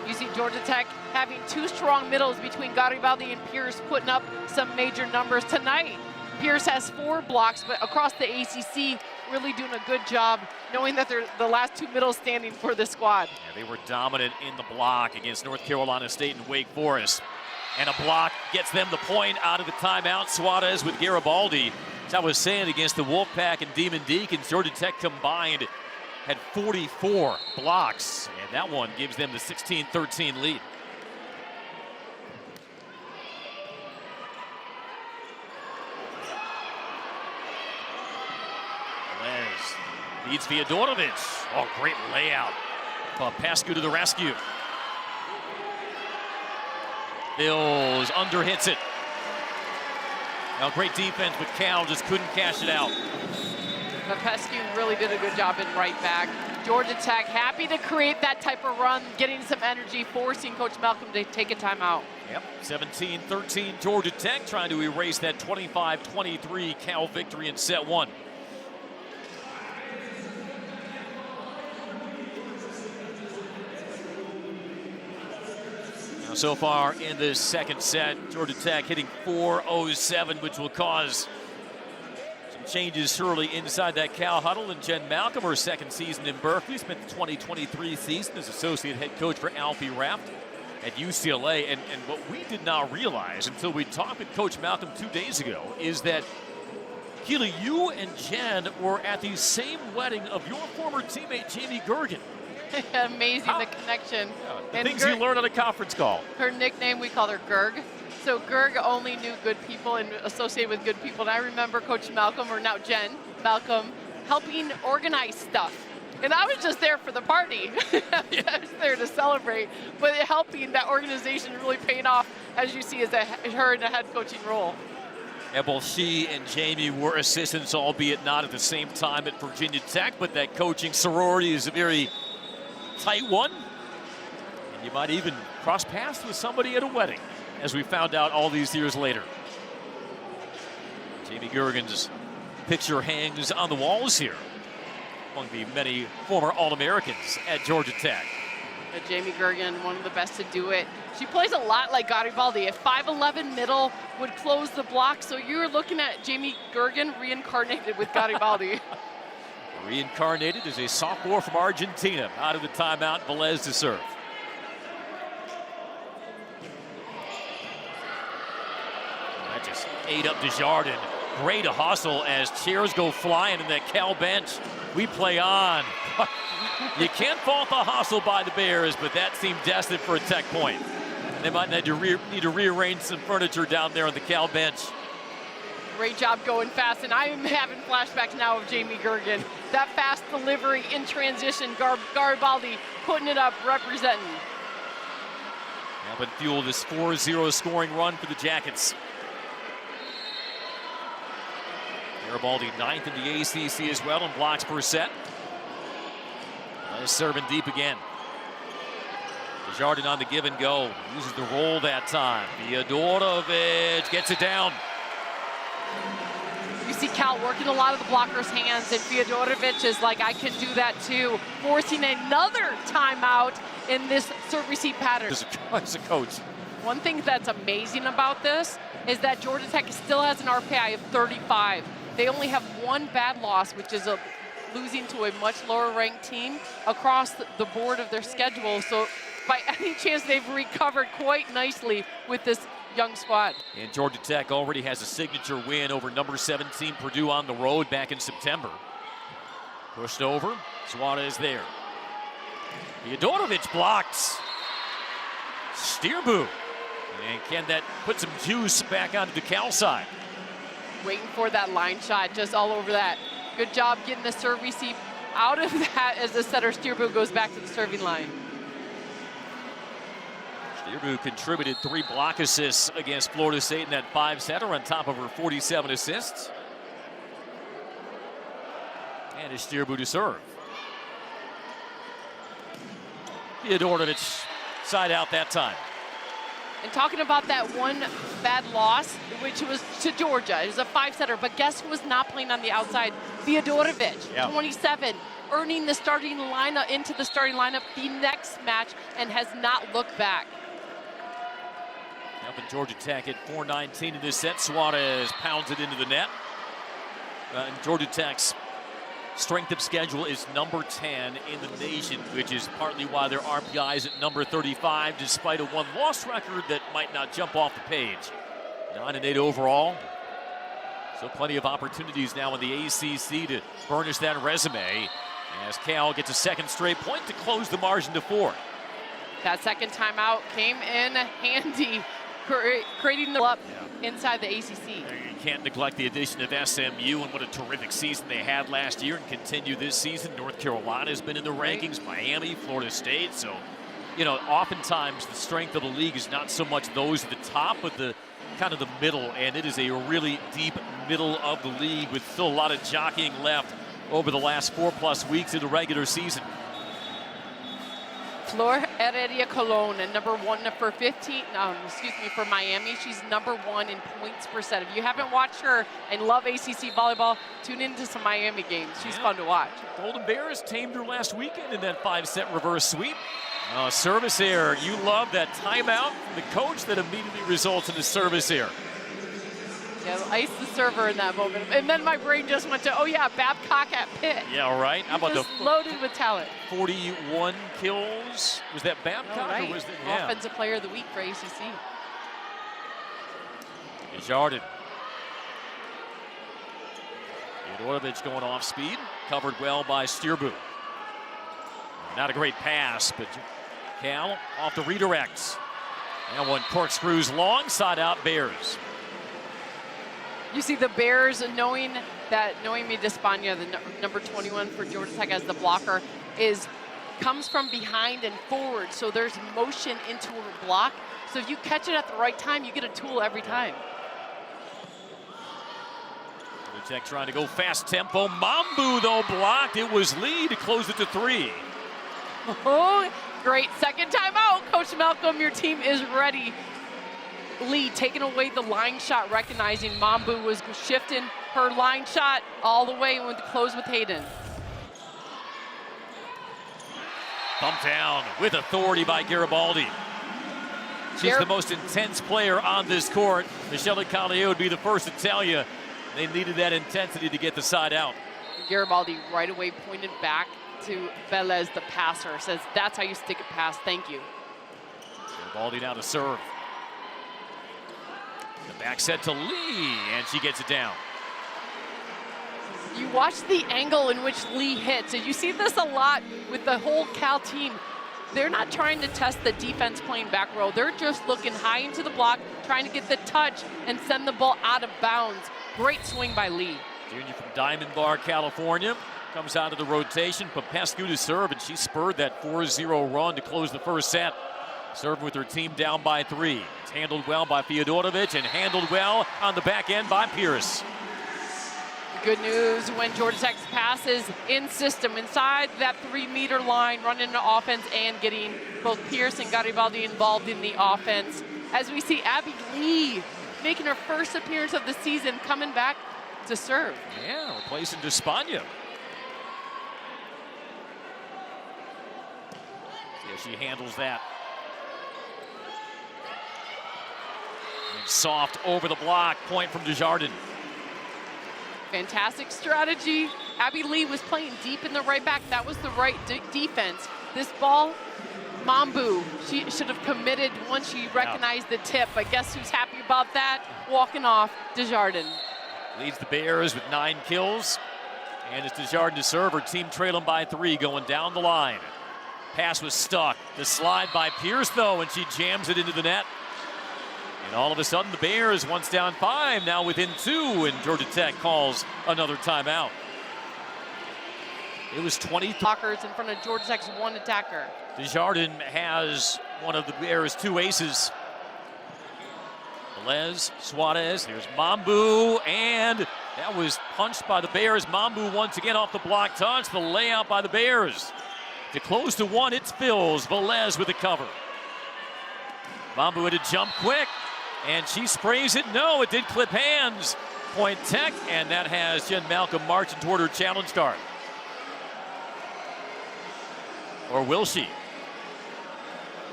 You see Georgia Tech having 2 strong middles between Garibaldi and Pierce, putting up some major numbers tonight. Pierce has 4 blocks, but across the ACC, really doing a good job, knowing that they're the last 2 middles standing for the squad. Yeah, they were dominant in the block against North Carolina State and Wake Forest. And a block gets them the point out of the timeout. Suarez with Garibaldi. As I was saying, against the Wolfpack and Demon Deacons, Georgia Tech combined had 44 blocks. And that one gives them the 16-13 lead. Les leads Theodorovich. Oh, great layout. Pascu to the rescue. Bills underhits it. Now, great defense, but Cal just couldn't cash it out. But Pescu really did a good job in right back. Georgia Tech happy to create that type of run, getting some energy, forcing Coach Malcolm to take a timeout. Yep, 17-13 Georgia Tech trying to erase that 25-23 Cal victory in set 1. So far in this second set, Georgia Tech hitting .407, which will cause some changes surely inside that Cal huddle. And Jen Malcolm, her second season in Berkeley, spent the 2023 season as associate head coach for Alfie Raft at UCLA. And what we did not realize until we talked with Coach Malcolm 2 days ago is that, Keely, you and Jen were at the same wedding of your former teammate, Jamie Gergen. Amazing, the connection. Yeah, the things you learn on a conference call. Her nickname, we called her Gerg. So Gerg only knew good people and associated with good people. And I remember Coach Malcolm, or now Jen Malcolm, helping organize stuff. And I was just there for the party. I was there to celebrate. But helping that organization really paying off, as you see, as her in a head coaching role. Yeah, both she and Jamie were assistants, albeit not at the same time at Virginia Tech. But that coaching sorority is a very tight one, and you might even cross paths with somebody at a wedding, as we found out all these years later. Jamie Gergen's picture hangs on the walls here, among the many former All-Americans at Georgia Tech. Jamie Gergen, one of the best to do it. She plays a lot like Garibaldi. A 5'11" middle would close the block, so you're looking at Jamie Gergen reincarnated with Garibaldi. Reincarnated as a sophomore from Argentina. Out of the timeout, Velez to serve. That just ate up Desjardins. Great hustle as chairs go flying in that Cal bench. We play on. You can't fault the hustle by the Bears, but that seemed destined for a Tech point. They might need to rearrange some furniture down there on the Cal bench. Great job going fast, and I am having flashbacks now of Jamie Gergen. That fast delivery in transition, Garibaldi putting it up, representing. Helping fuel this 4-0 scoring run for the Jackets. Garibaldi 9th in the ACC as well in blocks per set. Serving deep again. Desjardins on the give and go. Uses the roll that time. Fyodorovic gets it down. You see Cal working a lot of the blockers' hands, and Fyodorovic is like, I can do that too, forcing another timeout in this serve-receive pattern. As a coach. One thing that's amazing about this is that Georgia Tech still has an RPI of 35. They only have one bad loss, which is losing to a much lower-ranked team across the board of their schedule. So by any chance, they've recovered quite nicely with this young squad. And Georgia Tech already has a signature win over number 17 Purdue on the road back in September. Pushed over, Suarez there. Fyodorovic blocks. Steerbu. And can that put some juice back onto the Cal side? Waiting for that line shot, just all over that. Good job getting the serve receive out of that as the setter Steerbu goes back to the serving line. Steerbu contributed 3 block assists against Florida State in that 5-setter on top of her 47 assists. And it's Steerbu to serve. Fyodorovic side out that time. And talking about that one bad loss, which was to Georgia. It was a 5-setter, but guess who was not playing on the outside? Fyodorovic, 27, earning the starting lineup into the starting lineup the next match and has not looked back. Up in Georgia Tech at 4:19 in this set. Suarez pounds it into the net. And Georgia Tech's strength of schedule is number 10 in the nation, which is partly why their RPI is at number 35, despite a one-loss record that might not jump off the page. 9-8 overall. So plenty of opportunities now in the ACC to burnish that resume as Cal gets a second straight point to close the margin to 4. That second timeout came in handy, creating the up inside the ACC. You can't neglect the addition of SMU and what a terrific season they had last year and continue this season. North Carolina has been in the rankings, Miami, Florida State. So, oftentimes the strength of the league is not so much those at the top, but the kind of the middle, and it is a really deep middle of the league with still a lot of jockeying left over the last 4+ weeks of the regular season. Flor Heredia Colon, and number 1 for for Miami. She's number 1 in points per set. If you haven't watched her and love ACC volleyball, tune into some Miami games. She's fun to watch. Golden Bears tamed her last weekend in that 5-set reverse sweep. Service error. You love that timeout from the coach that immediately results in a service error. Yeah, ice the server in that moment. And then my brain just went to, Babcock at Pitt. Yeah, right. How about just loaded with talent. 41 kills. Was that Babcock? Right. Or was that, Offensive player of the week for ACC. Desjardins. Fyodorovic going off speed. Covered well by Steerbu. Not a great pass, but Cal off the redirects. And one corkscrews long, side out Bears. You see the Bears knowing Noemi Despagna, the number 21 for Georgia Tech as the blocker, comes from behind and forward. So there's motion into a block. So if you catch it at the right time, you get a tool every time. Georgia Tech trying to go fast tempo. Mambu, though, blocked. It was Lee to close it to 3. Oh, great second timeout. Coach Malcolm, your team is ready. Lee taking away the line shot, recognizing Mambu was shifting her line shot all the way and went to close with Hayden. Thumped down with authority by Garibaldi. She's the most intense player on this court. Michelle Collier would be the first to tell you they needed that intensity to get the side out. Garibaldi right away pointed back to Velez, the passer, says, that's how you stick it past, thank you. Garibaldi now to serve. The back set to Lee, and she gets it down. You watch the angle in which Lee hits, and you see this a lot with the whole Cal team. They're not trying to test the defense playing back row. They're just looking high into the block, trying to get the touch and send the ball out of bounds. Great swing by Lee. Junior from Diamond Bar, California, comes out of the rotation. Popescu to serve, and she spurred that 4-0 run to close the first set. Served with her team down by 3. It's handled well by Fiodorovic and handled well on the back end by Pierce. Good news when Georgia Tech's passes in system inside that 3-meter line, running the offense and getting both Pierce and Garibaldi involved in the offense. As we see Abby Lee making her first appearance of the season, coming back to serve. Yeah, replacing Despagna. Yeah, she handles that. And soft over the block, point from Desjardins. Fantastic strategy. Abby Lee was playing deep in the right back. That was the right defense. This ball, Mambu, she should have committed once she recognized the tip. But guess who's happy about that? Walking off, Desjardins. Leads the Bears with 9 kills. And it's Desjardins to serve. Her team trailing by 3 going down the line. Pass was stuck. The slide by Pierce, though, and she jams it into the net. And all of a sudden, the Bears, once down 5, now within 2, and Georgia Tech calls another timeout. It was 20 blockers in front of Georgia Tech's one attacker. Desjardins has one of the Bears' 2 aces. Velez, Suarez, here's Mambu, and that was punched by the Bears. Mambu once again off the block touch, the layout by the Bears. To close to 1, it's Phils. Velez with the cover. Mambu had to jump quick, and she sprays it. No, it did clip hands. Point Tech, and that has Jen Malcolm marching toward her challenge card. Or will she?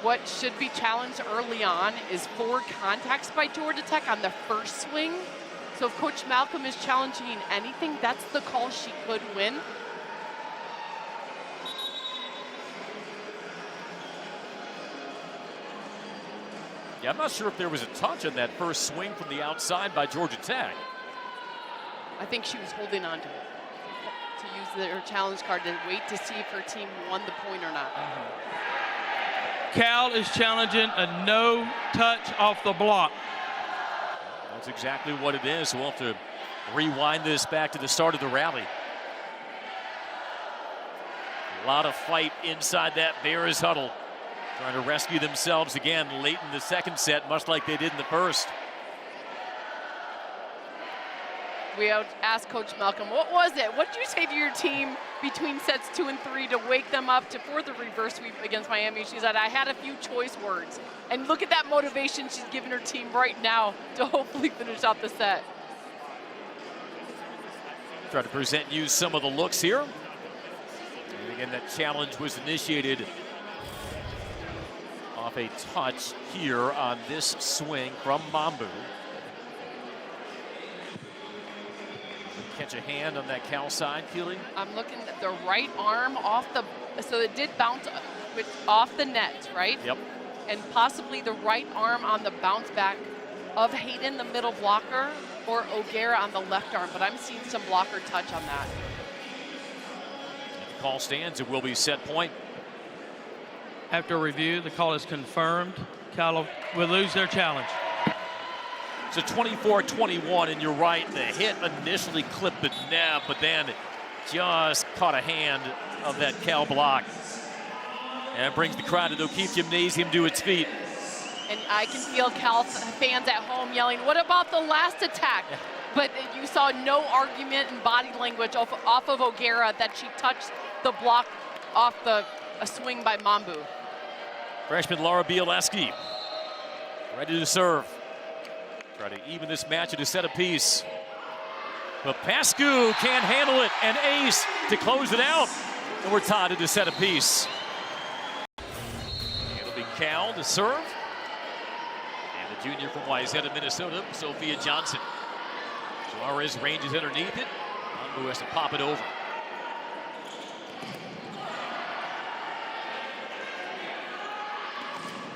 What should be challenged early on is 4 contacts by Georgia Tech on the first swing. So if Coach Malcolm is challenging anything, that's the call she could win. Yeah, I'm not sure if there was a touch on that first swing from the outside by Georgia Tech. I think she was holding on to it, to use her challenge card to wait to see if her team won the point or not. Cal is challenging a no touch off the block. That's exactly what it is. We'll have to rewind this back to the start of the rally. A lot of fight inside that Bears huddle. Trying to rescue themselves again late in the second set, much like they did in the first. We asked Coach Malcolm, what was it? What did you say to your team between sets 2 and 3 to wake them up for the reverse sweep against Miami? She said, I had a few choice words. And look at that motivation she's giving her team right now to hopefully finish out the set. Try to present you some of the looks here. And again, that challenge was initiated off a touch here on this swing from Mambu. Catch a hand on that Cal side, Keely. I'm looking at the right arm off the, so it did bounce off the net, right? Yep. And possibly the right arm on the bounce back of Hayden, the middle blocker, or O'Gara on the left arm, but I'm seeing some blocker touch on that. The call stands. It will be set point. After review, the call is confirmed. Cal will lose their challenge. It's a 24-21, and you're right. The hit initially clipped the net, but then just caught a hand of that Cal block. And it brings the crowd at O'Keefe Gymnasium to its feet. And I can feel Cal fans at home yelling, what about the last attack? But you saw no argument in body language off of O'Gara that she touched the block off a swing by Mambu. Freshman Laura Bialeski ready to serve. Try to even this match at a set apiece. But Pascu can't handle it. An ace to close it out. And we're tied at a set apiece. Cal to serve. And the junior from Wayzata, Minnesota, Sophia Johnson. Suarez ranges underneath it. Mambu has to pop it over.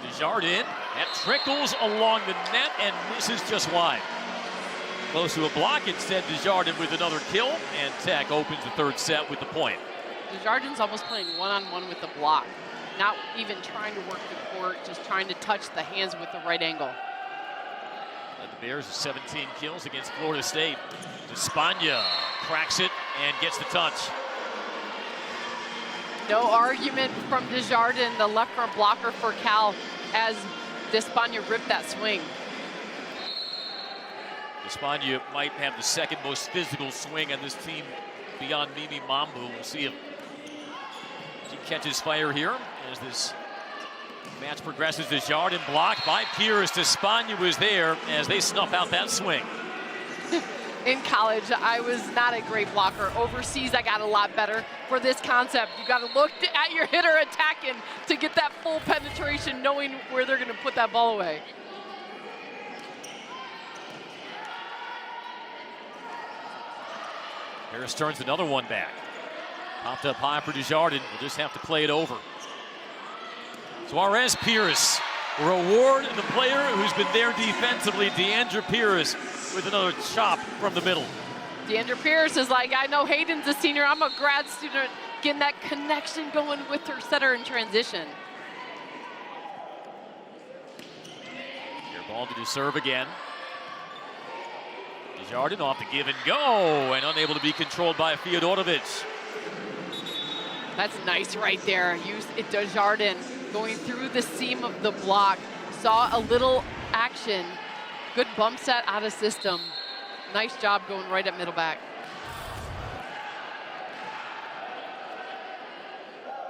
Desjardins, that trickles along the net and misses just wide. Close to a block, instead Desjardins with another kill, and Tech opens the third set with the point. Desjardins almost playing one-on-one with the block. Not even trying to work the court, just trying to touch the hands with the right angle. And the Bears with 17 kills against Florida State. Despagna cracks it and gets the touch. No argument from Desjardins, the left front blocker for Cal, as Despagna ripped that swing. Despagna might have the second most physical swing on this team beyond Mimi Mambu. We'll see if she catches fire here as this match progresses. Desjardins blocked by Pierce. Despagna was there as they snuff out that swing. In college, I was not a great blocker. Overseas, I got a lot better. For this concept, you got to look at your hitter attacking to get that full penetration, knowing where they're going to put that ball away. Harris turns another one back. Popped up high for Desjardins. We'll just have to play it over. Suarez Pierce. Reward the player who's been there defensively, Deandra Pierce, with another chop from the middle. Deandra Pierce is like, I know Hayden's a senior, I'm a grad student, getting that connection going with her setter in transition. Your ball to serve again. Desjardins off the give and go, and unable to be controlled by Fiodorovic. That's nice right there. Desjardins going through the seam of the block, saw a little action. Good bump set out of system. Nice job going right at middle back.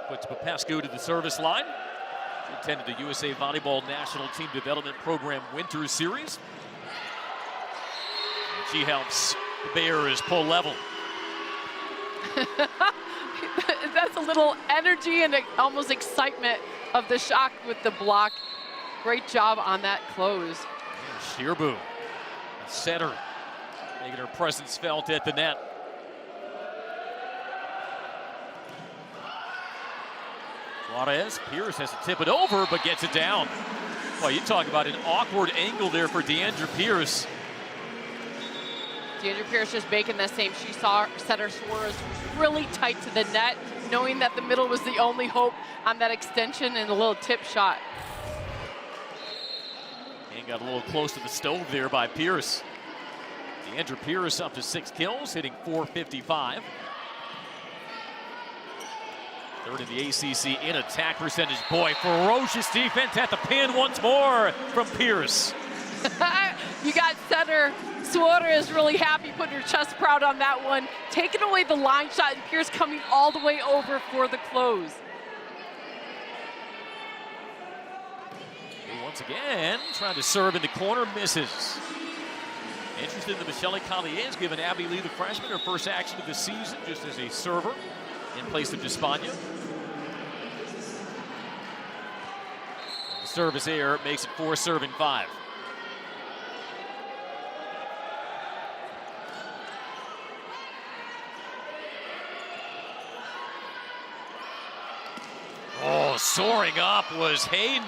Puts Popescu to the service line. She attended the USA Volleyball National Team Development Program Winter Series. And she helps the Bears pull level. That's a little energy and almost excitement of the shock with the block. Great job on that close. Shearbu, setter, making her presence felt at the net. Suarez, Pierce has to tip it over, but gets it down. Well, you talk about an awkward angle there for Deandra Pierce. Deandra Pierce just making that same. She saw setter Suarez was really tight to the net, knowing that the middle was the only hope on that extension and a little tip shot. And got a little close to the stove there by Pierce. Deandra Pierce up to 6 kills, hitting .455. Third in the ACC in attack percentage. Boy, ferocious defense at the pin once more from Pierce. You got setter Suarez really happy, putting her chest proud on that one. Taking away the line shot, and Pierce coming all the way over for the close. Once again, trying to serve in the corner, misses. Interested in the Michelle Collier's given Abby Lee, the freshman, her first action of the season, just as a server in place of Despagna. The service error makes it 4-5. Oh, soaring up was Hayden,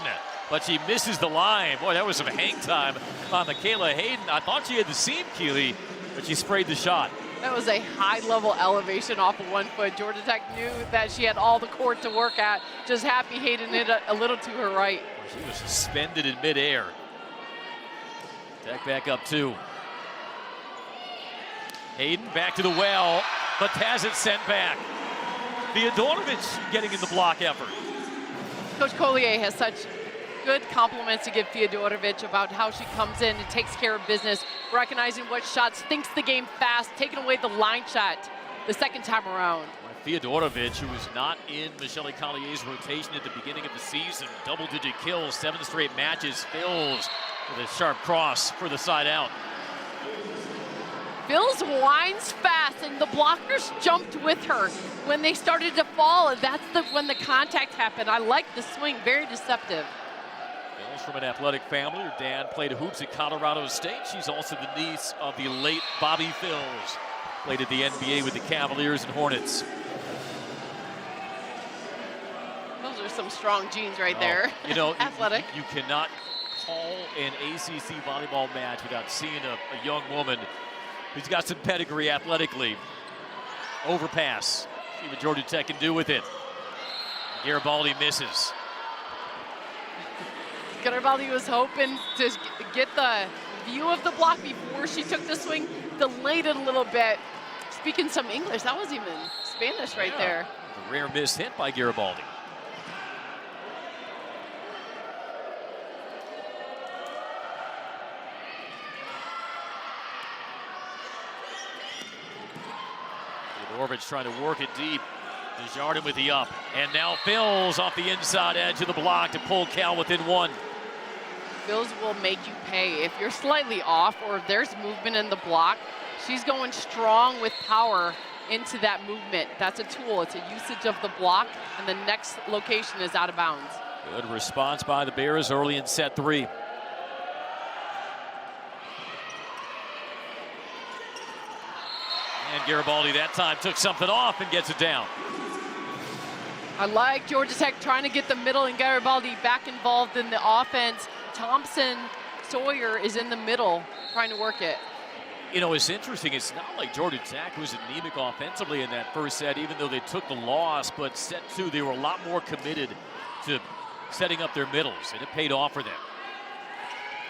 but she misses the line. Boy, that was some hang time on Michaela Hayden. I thought she had the seam, Keeley, but she sprayed the shot. That was a high-level elevation off of 1 foot. Georgia Tech knew that she had all the court to work at. Just happy Hayden hit a little to her right. She was suspended in midair. Tech back up 2. Hayden back to the well, but has it sent back. Fiodorovic getting in the block effort. Coach Collier has such good compliments to give Fiodorovic about how she comes in and takes care of business, recognizing what shots, thinks the game fast, taking away the line shot the second time around. Fiodorovic, who was not in Michelle Collier's rotation at the beginning of the season, double-digit kills, 7 straight matches, fills with a sharp cross for the side out. Bills winds fast, and the blockers jumped with her. When they started to fall, that's when the contact happened. I like the swing, very deceptive. Bill's from an athletic family. Her dad played hoops at Colorado State. She's also the niece of the late Bobby Phils. Played at the NBA with the Cavaliers and Hornets. Those are some strong genes right there. You know, athletic. You cannot call an ACC volleyball match without seeing a young woman who's got some pedigree athletically. Overpass. See what Georgia Tech can do with it. Garibaldi misses. Garibaldi was hoping to get the view of the block before she took the swing, delayed it a little bit. Speaking some English, that was even Spanish right there. A rare miss hit by Garibaldi. Orvich trying to work it deep. Desjardins with the up. And now Phils off the inside edge of the block to pull Cal within one. Phils will make you pay. If you're slightly off or if there's movement in the block, she's going strong with power into that movement. That's a tool. It's a usage of the block, and the next location is out of bounds. Good response by the Bears early in set 3. And Garibaldi that time took something off and gets it down. I like Georgia Tech trying to get the middle and Garibaldi back involved in the offense. Thompson Sawyer is in the middle trying to work it. You know, it's interesting. It's not like Georgia Tech was anemic offensively in that first set, even though they took the loss. But set 2, they were a lot more committed to setting up their middles, and it paid off for them.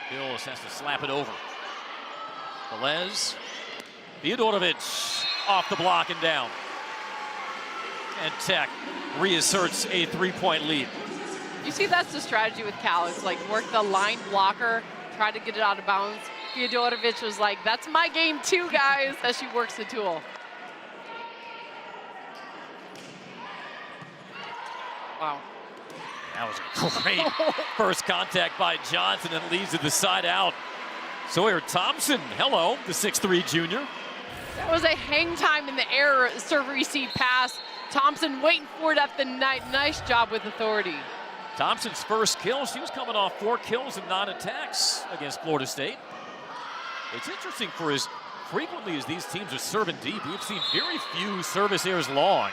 Bills has to slap it over. Velez. Fiodorovic off the block and down. And Tech reasserts a 3-point lead. You see, that's the strategy with Cal. It's like work the line blocker, try to get it out of bounds. Fiodorovic was like, that's my game too, guys, as she works the tool. Wow. That was a great first contact by Johnson, and leads to the side out. Sawyer Thompson, hello, the 6'3" junior. That was a hang time in the air, serve receive pass. Thompson waiting for it at the night. Nice job with authority. Thompson's first kill. She was coming off 4 kills and 9 attacks against Florida State. It's interesting for as frequently as these teams are serving deep, we've seen very few service errors long.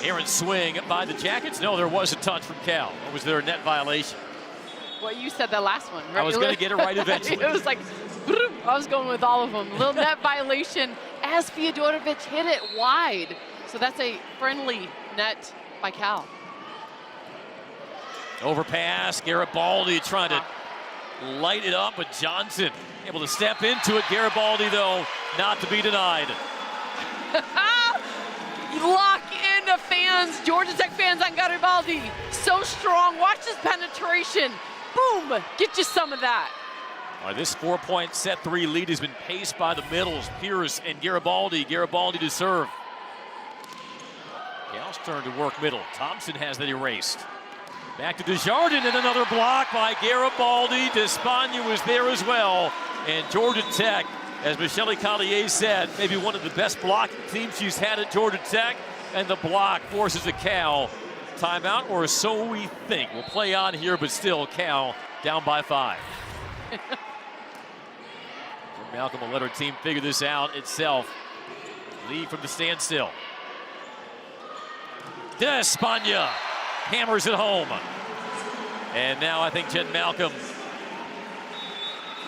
Aaron swing by the Jackets. No, there was a touch from Cal. Or was there a net violation? Well, you said that last one, right? I was going to get it right eventually. It was like, I was going with all of them. Little net violation as Fiodorovic hit it wide. So that's a friendly net by Cal. Overpass, Garibaldi trying to light it up, but Johnson able to step into it. Garibaldi, though, not to be denied. Lock in the fans, Georgia Tech fans on Garibaldi. So strong, watch this penetration. Boom, get you some of that. All right, this 4-point set 3 lead has been paced by the middles, Pierce and Garibaldi. Garibaldi to serve. Cal's turn to work middle. Thompson has that erased. Back to Desjardins, and another block by Garibaldi. Despagna was there as well. And Georgia Tech, as Michelle Collier said, maybe one of the best blocking teams she's had at Georgia Tech. And the block forces a Cal timeout, or so we think. We'll play on here, but still Cal down by 5. Malcolm will let her team figure this out itself. Lead from the standstill. Despagna hammers it home. And now I think Jen Malcolm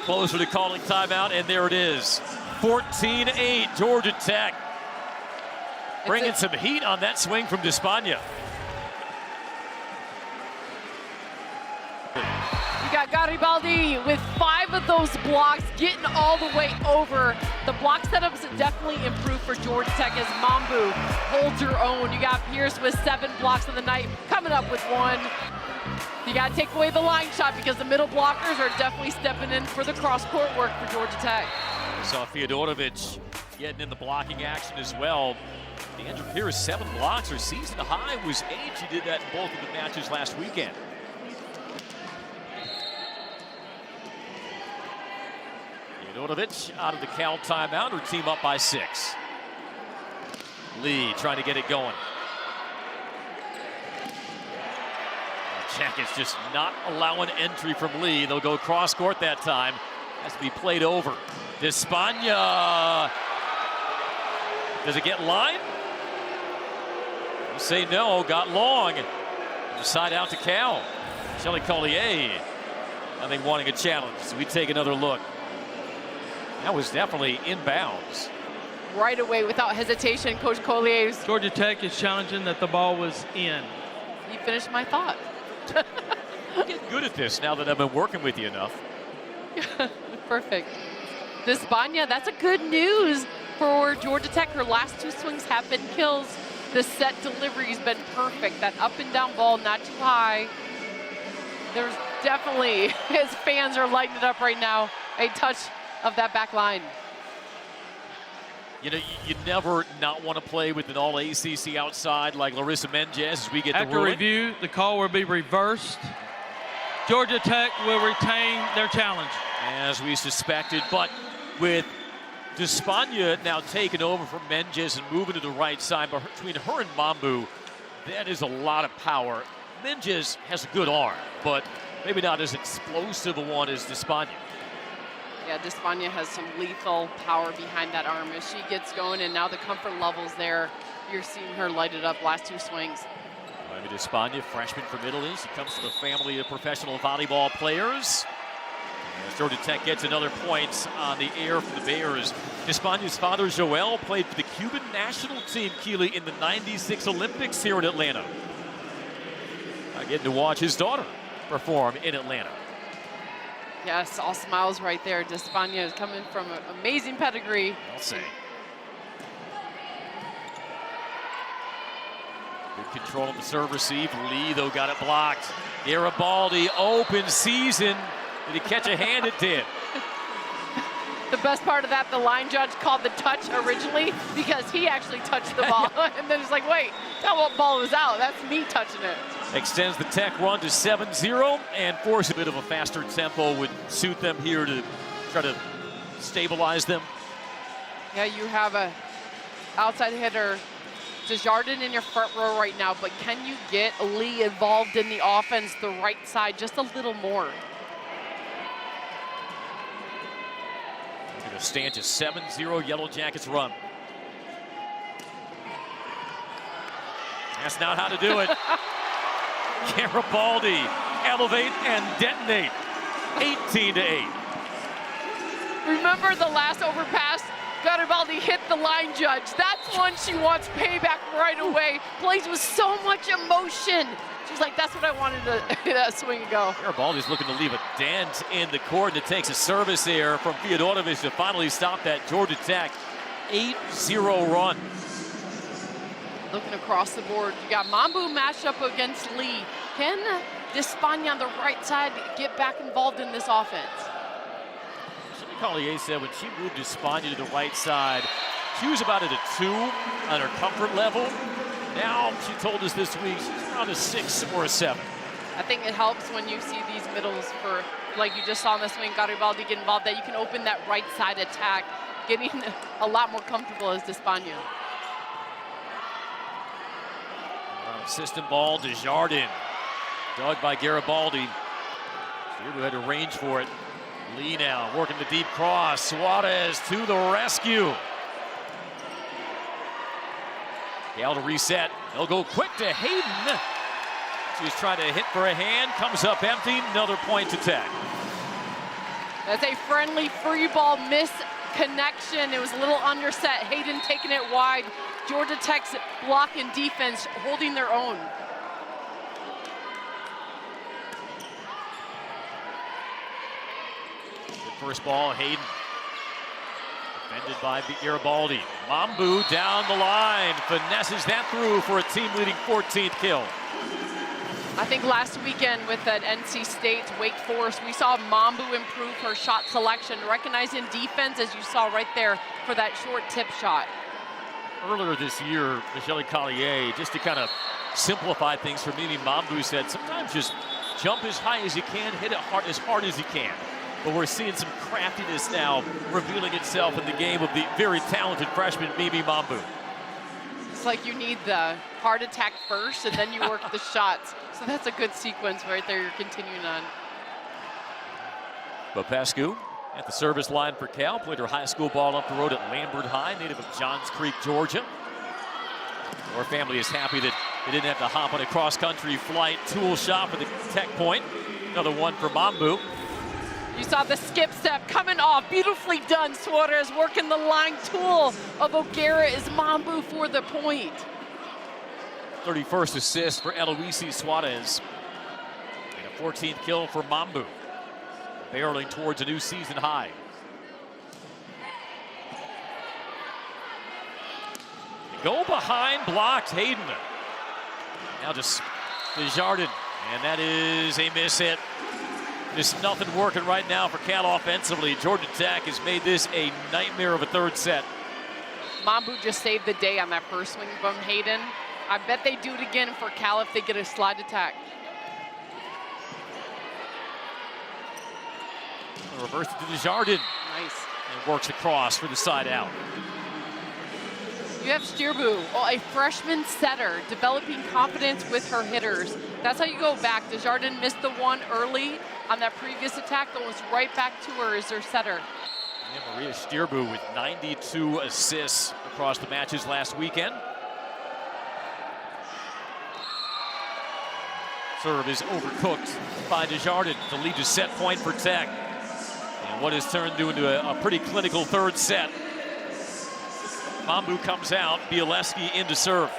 closer to calling timeout, and there it is. 14-8, Georgia Tech. Bringing some heat on that swing from Despagna. You got Garibaldi with 5 of those blocks, getting all the way over. The block setups definitely improved for Georgia Tech as Mambu holds her own. You got Pierce with 7 blocks of the night, coming up with 1. You got to take away the line shot because the middle blockers are definitely stepping in for the cross-court work for Georgia Tech. We saw Fiodorovic getting in the blocking action as well. Deandra Pierce, 7 blocks. Her season high was 8. She did that in both of the matches last weekend. Fiodorovic out of the Cal timeout. Her team up by 6. Lee trying to get it going. Jackets just not allowing entry from Lee. They'll go cross court that time. Has to be played over. Despagna. Does it get line? You say no. Got long. Side out to Cal. Shelly Collier, I think, wanting a challenge. So we take another look. That was definitely inbounds. Right away, without hesitation, Coach Collier's. Georgia Tech is challenging that the ball was in. You finished my thought. I'm getting good at this now that I've been working with you enough. Perfect. Despagna, that's a good news for Georgia Tech. Her last 2 swings have been kills. The set delivery's been perfect. That up and down ball, not too high. There's definitely, his fans are lighting it up right now. A touch of that back line. You know, you never not want to play with an all ACC outside like Larissa Mendez as we get the ruling. After review, the call will be reversed. Georgia Tech will retain their challenge. As we suspected, but with Despagna now taking over from Menges and moving to the right side, but between her and Mambu, that is a lot of power. Menges has a good arm, but maybe not as explosive a one as Despagna. Yeah, Despagna has some lethal power behind that arm as she gets going, and now the comfort levels there. You're seeing her light it up last 2 swings. Maybe Despagna, freshman from Italy. She comes from a family of professional volleyball players. As Georgia Tech gets another point on the air for the Bears. Despagna's father, Joel, played for the Cuban national team, Keeley, in the '96 Olympics here in Atlanta. I get to watch his daughter perform in Atlanta. Yes, all smiles right there. Despagna is coming from an amazing pedigree. I'll say. Good control on the serve receive. Lee, though, got it blocked. Garibaldi, open season. Did he catch a hand? It did. The best part of that, the line judge called the touch originally because he actually touched the ball. And then it's like, wait, that ball was out. That's me touching it. Extends the Tech run to 7-0 and force a bit of a faster tempo would suit them here to try to stabilize them. Yeah, you have a outside hitter, Desjardins in your front row right now, but can you get Lee involved in the offense, the right side, just a little more? Going to stand to 7-0 Yellow Jackets run. That's not how to do it. Garibaldi, elevate and detonate. 18-8. Remember the last overpass? Garibaldi hit the line judge. That's one she wants payback right away. Plays with so much emotion. She's like, that's what I wanted to swing and go. Garibaldi's looking to leave a dent in the court, and it takes a service here from Feodorovich to finally stop that Georgia Tech 8-0 run. Looking across the board, you got Mambu matched up against Lee. Can Despagna on the right side get back involved in this offense? Shelly Collier said when she moved Despagna to the right side, she was about at a 2 on her comfort level. Now, she told us this week, she's around a 6 or a 7. I think it helps when you see these middles for, like you just saw in the swing, Garibaldi get involved, that you can open that right side attack, getting a lot more comfortable as Despagna. System ball, Desjardins. Dug by Garibaldi. Who had to range for it. Lee now working the deep cross. Suarez to the rescue. Gal to reset. They'll go quick to Hayden. She's trying to hit for a hand. Comes up empty. Another point to Tech. That's a friendly free ball miss connection. It was a little underset. Hayden taking it wide. Georgia Tech's block and defense holding their own. Good first ball, Hayden. Defended by Garibaldi. Mambu down the line. Finesses that through for a team-leading 14th kill. I think last weekend with that NC State Wake Forest, we saw Mambu improve her shot selection, recognizing defense, as you saw right there, for that short tip shot. Earlier this year, Michelle Collier, just to kind of simplify things for Mimi Mambu, said sometimes just jump as high as you can, hit it hard as you can. But we're seeing some craftiness now revealing itself in the game of the very talented freshman Mimi Mambu. It's like you need the hard attack first, and then you work the shots. So that's a good sequence right there you're continuing on. Popescu at the service line for Cal. Played her high school ball up the road at Lambert High, native of Johns Creek, Georgia. Her family is happy that they didn't have to hop on a cross-country flight tool shop at the Tech Point. Another one for Mambu. You saw the skip step coming off. Beautifully done. Suarez working the line tool of O'Gara is Mambu for the point. 31st assist for Eloise Suarez. And a 14th kill for Mambu. Barreling towards a new season high. They go behind, blocked Hayden. Now just Desjardins, and that is a miss hit. Just nothing working right now for Cal offensively. Georgia Tech has made this a nightmare of a third set. Mambu just saved the day on that first swing from Hayden. I bet they do it again for Cal if they get a slide attack. Reverse it to Desjardins. Nice. And works across for the side out. You have Stierbu, a freshman setter, developing confidence with her hitters. That's how you go back. Desjardins missed the one early on that previous attack, but was right back to her as their setter. Yeah, Maria Stierbu with 92 assists across the matches last weekend. Serve is overcooked by Desjardins to lead to set point for Tech. And what has turned into a pretty clinical third set. Mambu comes out, Bialeski into serve.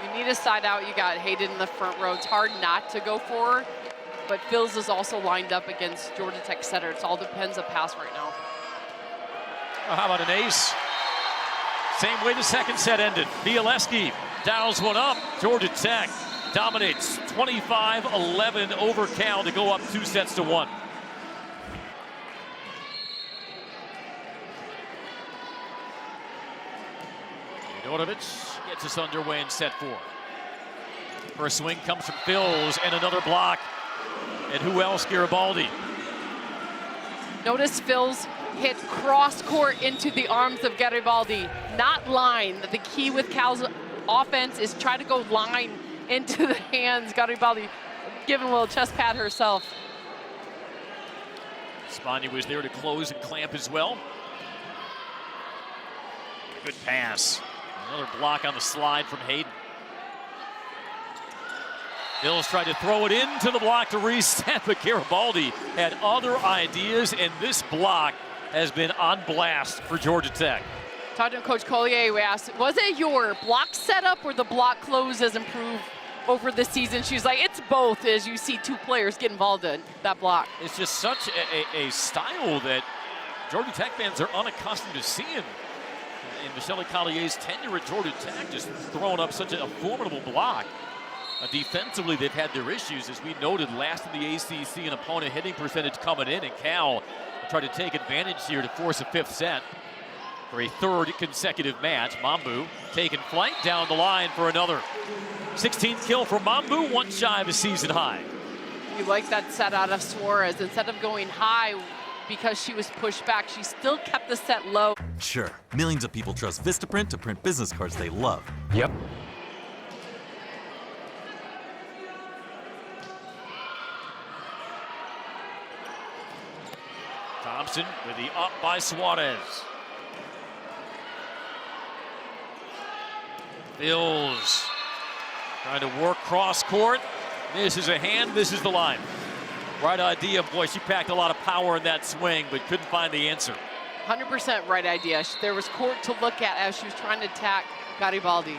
You need a side out. You got Hayden in the front row. It's hard not to go for her, but Phils is also lined up against Georgia Tech setter. It all depends on pass right now. Well, how about an ace? Same way the second set ended. Bialeski dials one up. Georgia Tech dominates 25-11 over Cal to go up 2-1. Jordovich gets us underway in set 4. First swing comes from Phils and another block. And who else? Garibaldi. Notice Phils hit cross court into the arms of Garibaldi, not line. The key with Cal's offense is try to go line into the hands. Garibaldi giving a little chest pat herself. Spagna was there to close and clamp as well. Good pass. Another block on the slide from Hayden. Phils tried to throw it into the block to reset, but Garibaldi had other ideas, and this block has been on blast for Georgia Tech. Talking to Coach Collier, we asked, was it your block setup or the block close has improved over the season? She's like, it's both, as you see two players get involved in that block. It's just such a style that Georgia Tech fans are unaccustomed to seeing. In Michelle Collier's tenure at Georgia Tech, just throwing up such a formidable block. Defensively, they've had their issues, as we noted, last in the ACC in opponent hitting percentage coming in, and Cal tried to take advantage here to force a 5th set for a 3rd consecutive match. Mambu taking flight down the line for another 16th kill for Mambu, one shy of a season high. You like that set out of Suarez. Instead of going high because she was pushed back, she still kept the set low. Sure, millions of people trust Vistaprint to print business cards they love. Yep. Thompson with the up by Suarez. Phils trying to work cross court. This is a hand, this is the line. Right idea, boy, she packed a lot of power in that swing, but couldn't find the answer. 100% right idea. There was court to look at as she was trying to attack Garibaldi.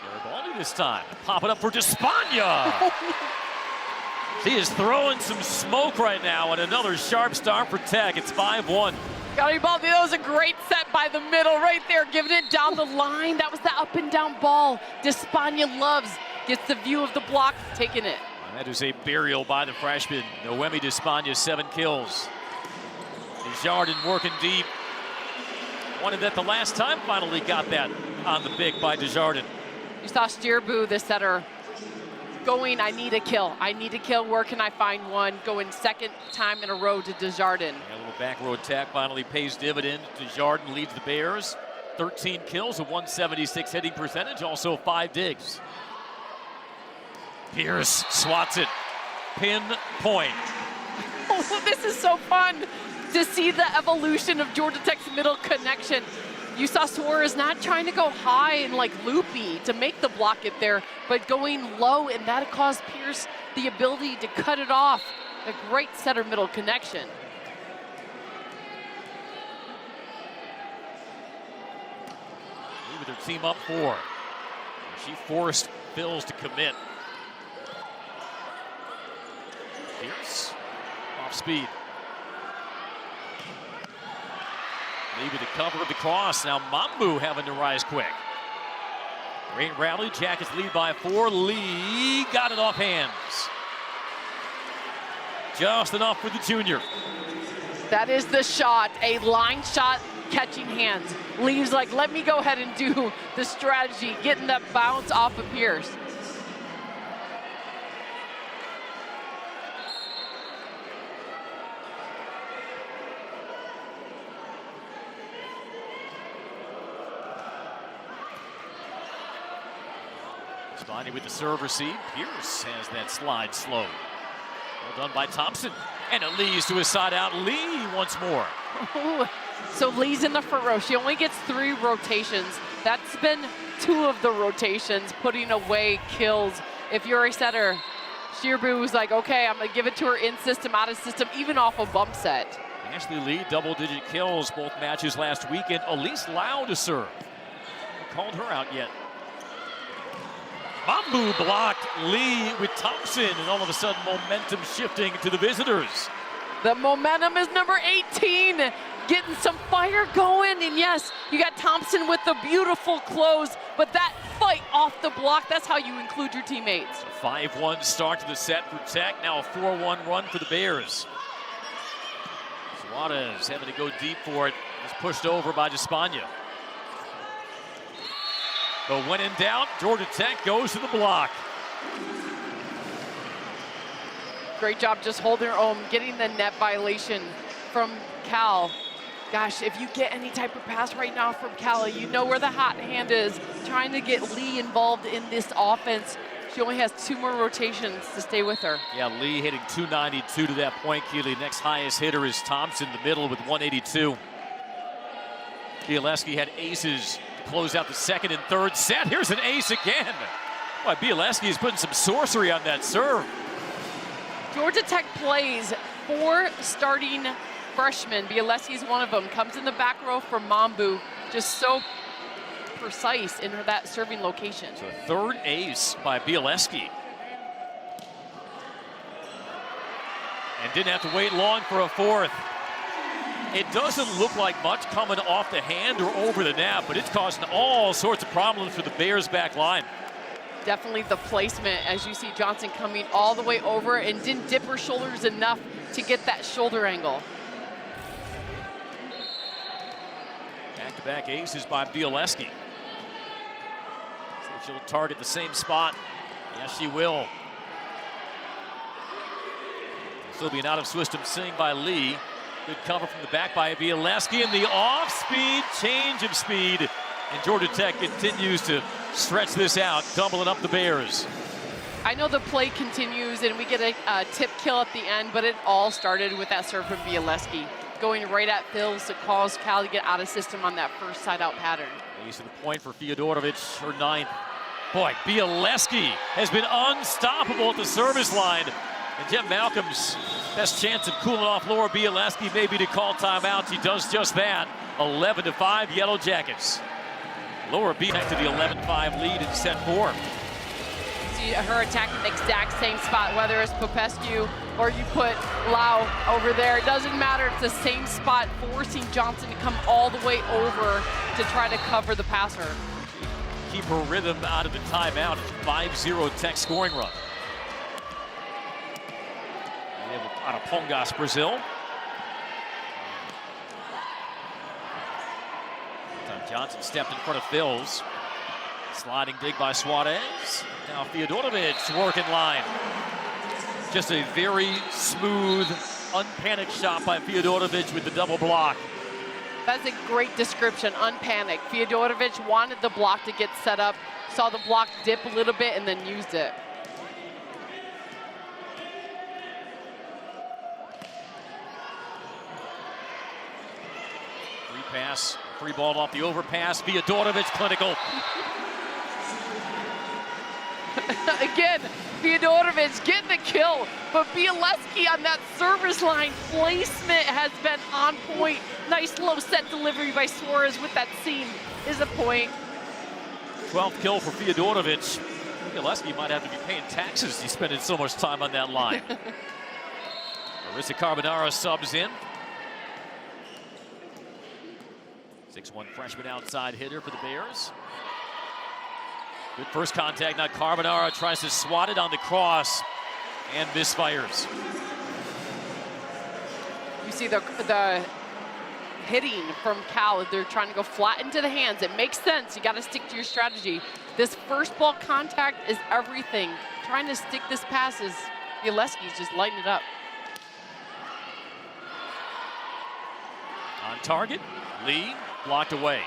Garibaldi this time. Pop it up for Despagna. She is throwing some smoke right now, and another sharp start for Tech. It's 5-1. Garibaldi, that was a great set by the middle right there, giving it down the line. That was the up and down ball. Despagna loves, gets the view of the block, taking it. And that is a burial by the freshman. Noemi Despagna, 7 kills. Desjardins working deep. Wanted that the last time, finally got that on the pick by Desjardins. You saw Stierbu, the setter, going, I need a kill. I need a kill. Where can I find one? Going second time in a row to Desjardins. A little back row attack finally pays dividends. Desjardins leads the Bears. 13 kills, a 176 hitting percentage, also 5 digs. Pierce swats it. Pin point. Oh, this is so fun to see the evolution of Georgia Tech's middle connection. You saw Suarez not trying to go high and like loopy to make the block get there, but going low, and that caused Pierce the ability to cut it off. A great center middle connection. With their team up 4. She forced Phils to commit. Pierce off speed. Maybe the cover of the cross. Now Mambu having to rise quick. Great rally. Jackets lead by 4. Lee got it off hands. Just enough for the junior. That is the shot, a line shot catching hands. Lee's like, let me go ahead and do the strategy, getting that bounce off of Pierce. Spotty with the serve receive. Pierce has that slide slow. Well done by Thompson. And it leads to his side out. Lee once more. Ooh. So Lee's in the front row. She only gets 3 rotations. That's been 2 of the rotations, putting away kills. If you're a setter, Shearbu was like, okay, I'm gonna give it to her in system, out of system, even off a bump set. Ashley Lee, double-digit kills both matches last weekend. Elise Lau to serve. Haven't called her out yet. Mambu blocked Lee with Thompson, and all of a sudden momentum shifting to the visitors. The momentum is number 18, getting some fire going. And yes, you got Thompson with the beautiful close, but that fight off the block, that's how you include your teammates. A 5-1 start to the set for Tech, now a 4-1 run for the Bears. Suarez having to go deep for it, was pushed over by Despaigne. But when in doubt, Georgia Tech goes to the block. Great job just holding her own, getting the net violation from Cal. Gosh, if you get any type of pass right now from Cal, you know where the hot hand is, trying to get Lee involved in this offense. She only has 2 more rotations to stay with her. Yeah, Lee hitting 292 to that point. Keeley, next highest hitter is Thompson, the middle with 182. Bialeski had aces to close out the second and third set. Here's an ace again. Boy, Bialeski is putting some sorcery on that serve. Georgia Tech plays 4 starting freshmen. Bialeski's one of them. Comes in the back row for Mambu. Just so precise in that serving location. So a 3rd ace by Bialeski. And didn't have to wait long for a 4th. It doesn't look like much coming off the hand or over the net, but it's causing all sorts of problems for the Bears back line. Definitely the placement, as you see Johnson coming all the way over and didn't dip her shoulders enough to get that shoulder angle. Back-to-back aces by Bialeski. So she'll target the same spot. Yes, she will. Still being out of system sing by Lee. Good cover from the back by Bialeski, and the off-speed change of speed. And Georgia Tech continues to stretch this out, doubling up the Bears. I know the play continues and we get a tip kill at the end, but it all started with that serve from Bialeski, going right at Phils to cause Cal to get out of system on that first side-out pattern. Ace of the point for Feodorovich, her 9th. Boy, Bialeski has been unstoppable at the service line. And Jem Malcolm's best chance of cooling off Laura Bialeski maybe to call timeout. She does just that. 11-5 Yellow Jackets. Laura B back to the 11-5 lead in set 4. See her attacking the exact same spot, whether it's Popescu or you put Lau over there. It doesn't matter, it's the same spot, forcing Johnson to come all the way over to try to cover the passer. Keep her rhythm out of the timeout. It's 5-0 Tech scoring run. Out of Pongas, Brazil. Johnson stepped in front of Phils. Sliding dig by Suarez. Now Fiodorovic working line. Just a very smooth, unpanicked shot by Fiodorovic with the double block. That's a great description, unpanicked. Fiodorovic wanted the block to get set up, saw the block dip a little bit, and then used it. Free pass, free ball off the overpass. Fiodorovic clinical. Again, Fiodorovic getting the kill, but Bialeski on that service line placement has been on point. Nice low set delivery by Suarez with that seam is a point. 12th kill for Fiodorovic. Bialeski might have to be paying taxes. He's spending so much time on that line. Marissa Carbonara subs in. 6'1" freshman outside hitter for the Bears. Good first contact. Now Carbonara tries to swat it on the cross and misfires. You see the hitting from Cal. They're trying to go flat into the hands. It makes sense. You got to stick to your strategy. This first ball contact is everything. Trying to stick this pass is Bialeski's just lighting it up. On target, Lee blocked away.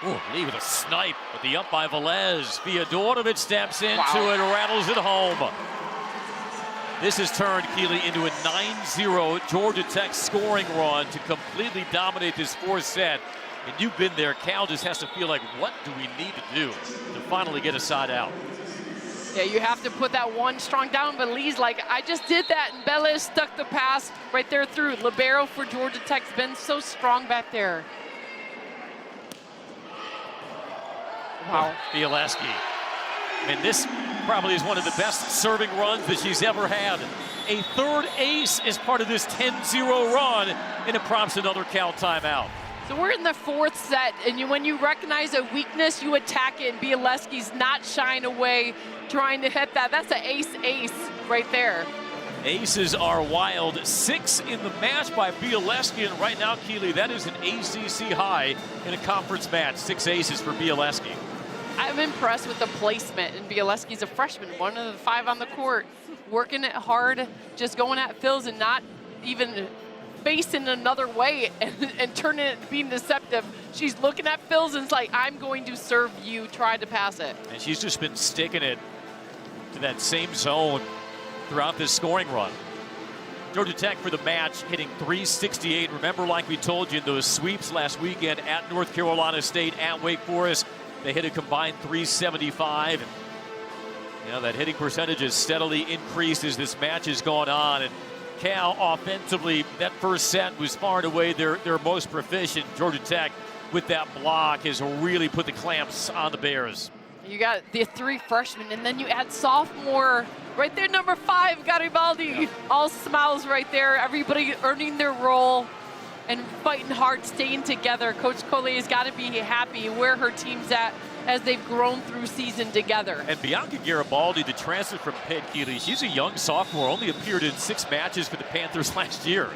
Ooh, Lee with a snipe, but the up by Velez. Fiodorovic steps into it, rattles it home. This has turned Keeley into a 9-0 Georgia Tech scoring run to completely dominate this fourth set. And you've been there. Cal just has to feel like, what do we need to do to finally get a side out? Yeah, you have to put that one strong down, but Lee's like, I just did that, and Velez stuck the pass right there through. Libero for Georgia Tech's been so strong back there. Wow. Bialeski. I mean, this probably is one of the best serving runs that she's ever had. A third ace is part of this 10-0 run, and it prompts another Cal timeout. So we're in the fourth set, and when you recognize a weakness, you attack it, and Bialeski's not shying away, trying to hit that. That's an ace right there. Aces are wild. 6 in the match by Bialeski, and right now, Keeley, that is an ACC high in a conference match. 6 aces for Bialeski. I'm impressed with the placement, and Bialeski's a freshman, one of the 5 on the court, working it hard, just going at Phils and not even facing another way and turning it, being deceptive. She's looking at Phils and it's like, I'm going to serve you, try to pass it. And she's just been sticking it to that same zone throughout this scoring run. Georgia Tech for the match, hitting .368. Remember, like we told you, those sweeps last weekend at North Carolina State, at Wake Forest, they hit a combined .375. And, you know, that hitting percentage has steadily increased as this match has gone on. And Cal offensively, that first set was far and away their most proficient. Georgia Tech with that block has really put the clamps on the Bears. You got the 3 freshmen, and then you add sophomore right there, number 5, Garibaldi. Yeah. All smiles right there. Everybody earning their role and fighting hard, staying together. Coach Collier's got to be happy where her team's at as they've grown through season together. And Bianca Garibaldi, the transfer from Penn, Keeley, she's a young sophomore, only appeared in 6 matches for the Panthers last year.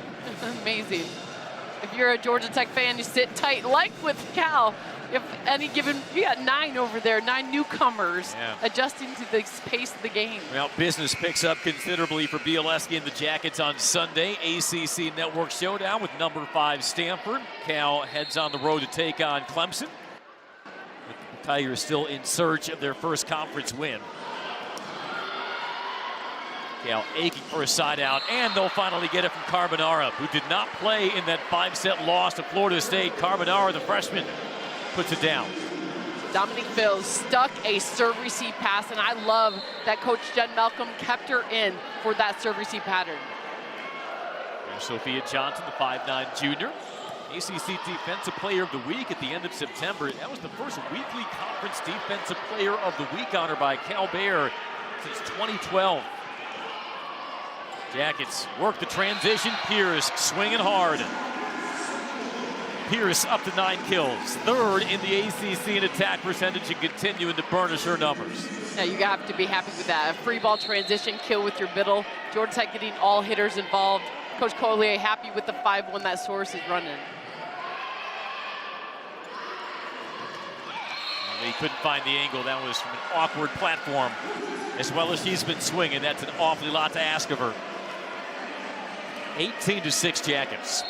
Amazing. If you're a Georgia Tech fan, you sit tight, like with Cal. If any given, you got 9 over there, 9 newcomers adjusting to the pace of the game. Well, business picks up considerably for Bialeski and the Jackets on Sunday. ACC Network Showdown with number 5 Stanford. Cal heads on the road to take on Clemson. The Tigers still in search of their first conference win. Cal aching for a side out, and they'll finally get it from Carbonara, who did not play in that 5-set loss to Florida State. Carbonara, the freshman, puts it down. Dominique Phils stuck a serve-receive pass, and I love that Coach Jen Malcolm kept her in for that serve-receive pattern. There's Sophia Johnson, the 5'9" junior. ACC Defensive Player of the Week at the end of September. That was the first weekly conference Defensive Player of the Week honor by Cal Bear since 2012. Jackets work the transition. Pierce swinging hard. Pierce up to 9 kills. 3rd in the ACC in attack percentage and continuing to burnish her numbers. Yeah, you have to be happy with that. A free ball transition kill with your middle. Georgia Tech getting all hitters involved. Coach Collier happy with the 5-1 that Source is running. He couldn't find the angle. That was from an awkward platform. As well as she's been swinging, that's an awfully lot to ask of her. 18-6 Jackets.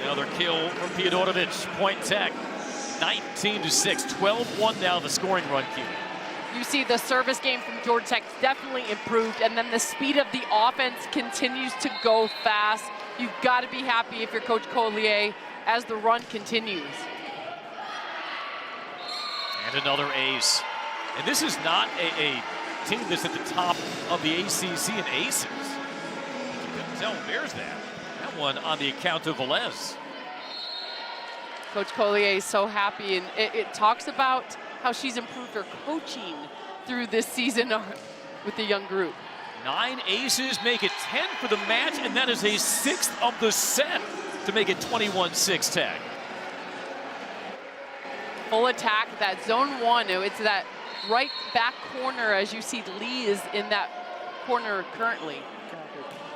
Another kill from Fiodorovic. Point Tech, 19-6, 12-1 now the scoring run queue. You see the service game from Georgia Tech definitely improved, and then the speed of the offense continues to go fast. You've got to be happy if you're Coach Collier as the run continues. And another ace. And this is not a team that's at the top of the ACC in aces. You can tell there's that. That one on the account of Velez. Coach Collier is so happy, and it talks about how she's improved her coaching through this season with the young group. 9 aces make it 10 for the match, and that is a 6th of the set to make it 21-6 tag. Full attack, that zone 1, it's that right back corner as you see Lee is in that corner currently.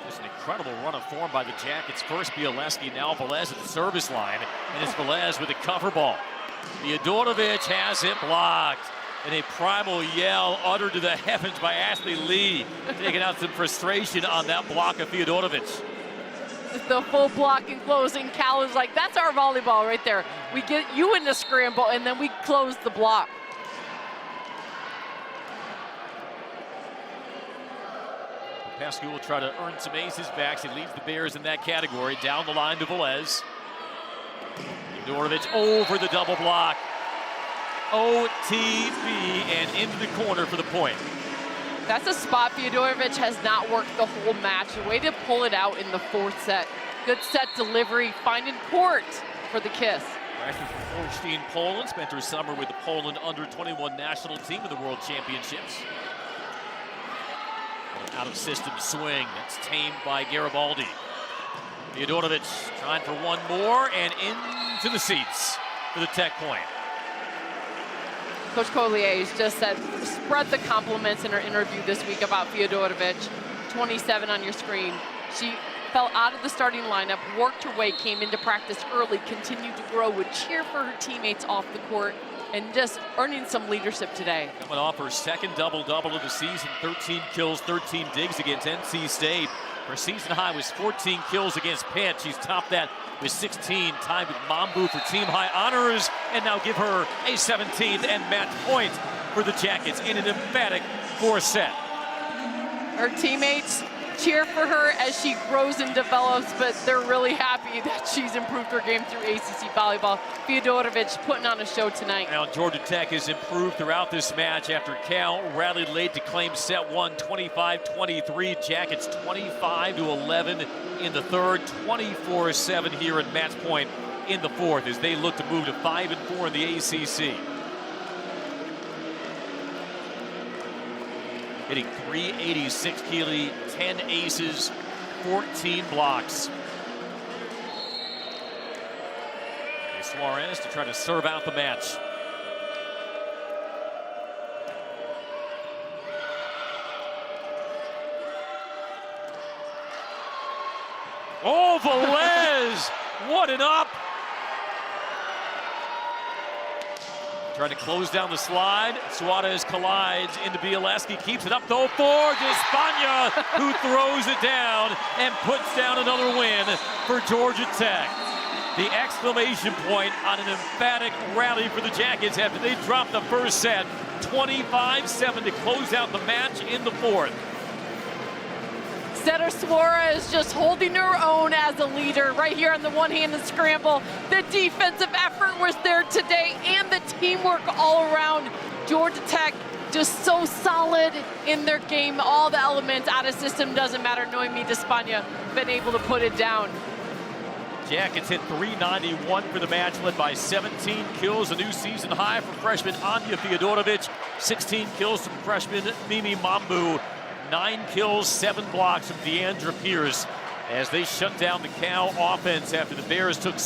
Just an incredible run of form by the Jackets. First Bialeski, now Velez at the service line, and it's Velez with a cover ball. Fiodorovic has it blocked. And a primal yell uttered to the heavens by Ashley Lee, taking out some frustration on that block of Fiodorovic. The full block and closing. Cal is like, that's our volleyball right there. We get you in the scramble, and then we close the block. Pascu will try to earn some aces back. She leads the Bears in that category. Down the line to Velez. Fiodorovic over the double block. OTB and into the corner for the point. That's a spot Fiodorovic has not worked the whole match. A way to pull it out in the 4th set. Good set delivery, finding court for the kiss. Freshman from Holstein, Poland, spent her summer with the Poland under-21 national team in the World Championships. An out-of-system swing, that's tamed by Garibaldi. Fiodorovic trying for one more and into the seats for the Tech point. Coach Collier has just said, spread the compliments in her interview this week about Fiodorovic. 27 on your screen. She fell out of the starting lineup, worked her way, came into practice early, continued to grow, would cheer for her teammates off the court, and just earning some leadership today. Coming off her second double-double of the season, 13 kills, 13 digs against NC State. Her season high was 14 kills against Pitt. She's topped that with 16, tied with Mambu for team high honors, and now give her a 17th and match point for the Jackets in an emphatic 4th set. Her teammates cheer for her as she grows and develops, but they're really happy that she's improved her game through ACC volleyball. Fiodorovic putting on a show tonight. Now Georgia Tech has improved throughout this match after Cal rallied late to claim set 1, 25-23. Jackets 25-11 in the 3rd, 24-7 here at match point in the 4th as they look to move to 5-4 in the ACC. Hitting .386 Keeley, 10 aces, 14 blocks. Suarez to try to serve out the match. Oh, Velez! What an up! Trying to close down the slide. Suarez collides into Bialeski, keeps it up though for Despagna, who throws it down and puts down another win for Georgia Tech. The exclamation point on an emphatic rally for the Jackets after they dropped the first set, 25-7 to close out the match in the 4th. Setter Suarez just holding her own as a leader right here on the one-handed scramble. The defensive effort was there today and the teamwork all around. Georgia Tech just so solid in their game. All the elements out of system doesn't matter. Noemi Despagna been able to put it down. Jackets hit .391 for the match, led by 17 kills, a new season high for freshman Anya Fiodorovic, 16 kills from freshman Mimi Mambu, 9 kills, 7 blocks from Deandra Pierce as they shut down the Cal offense after the Bears took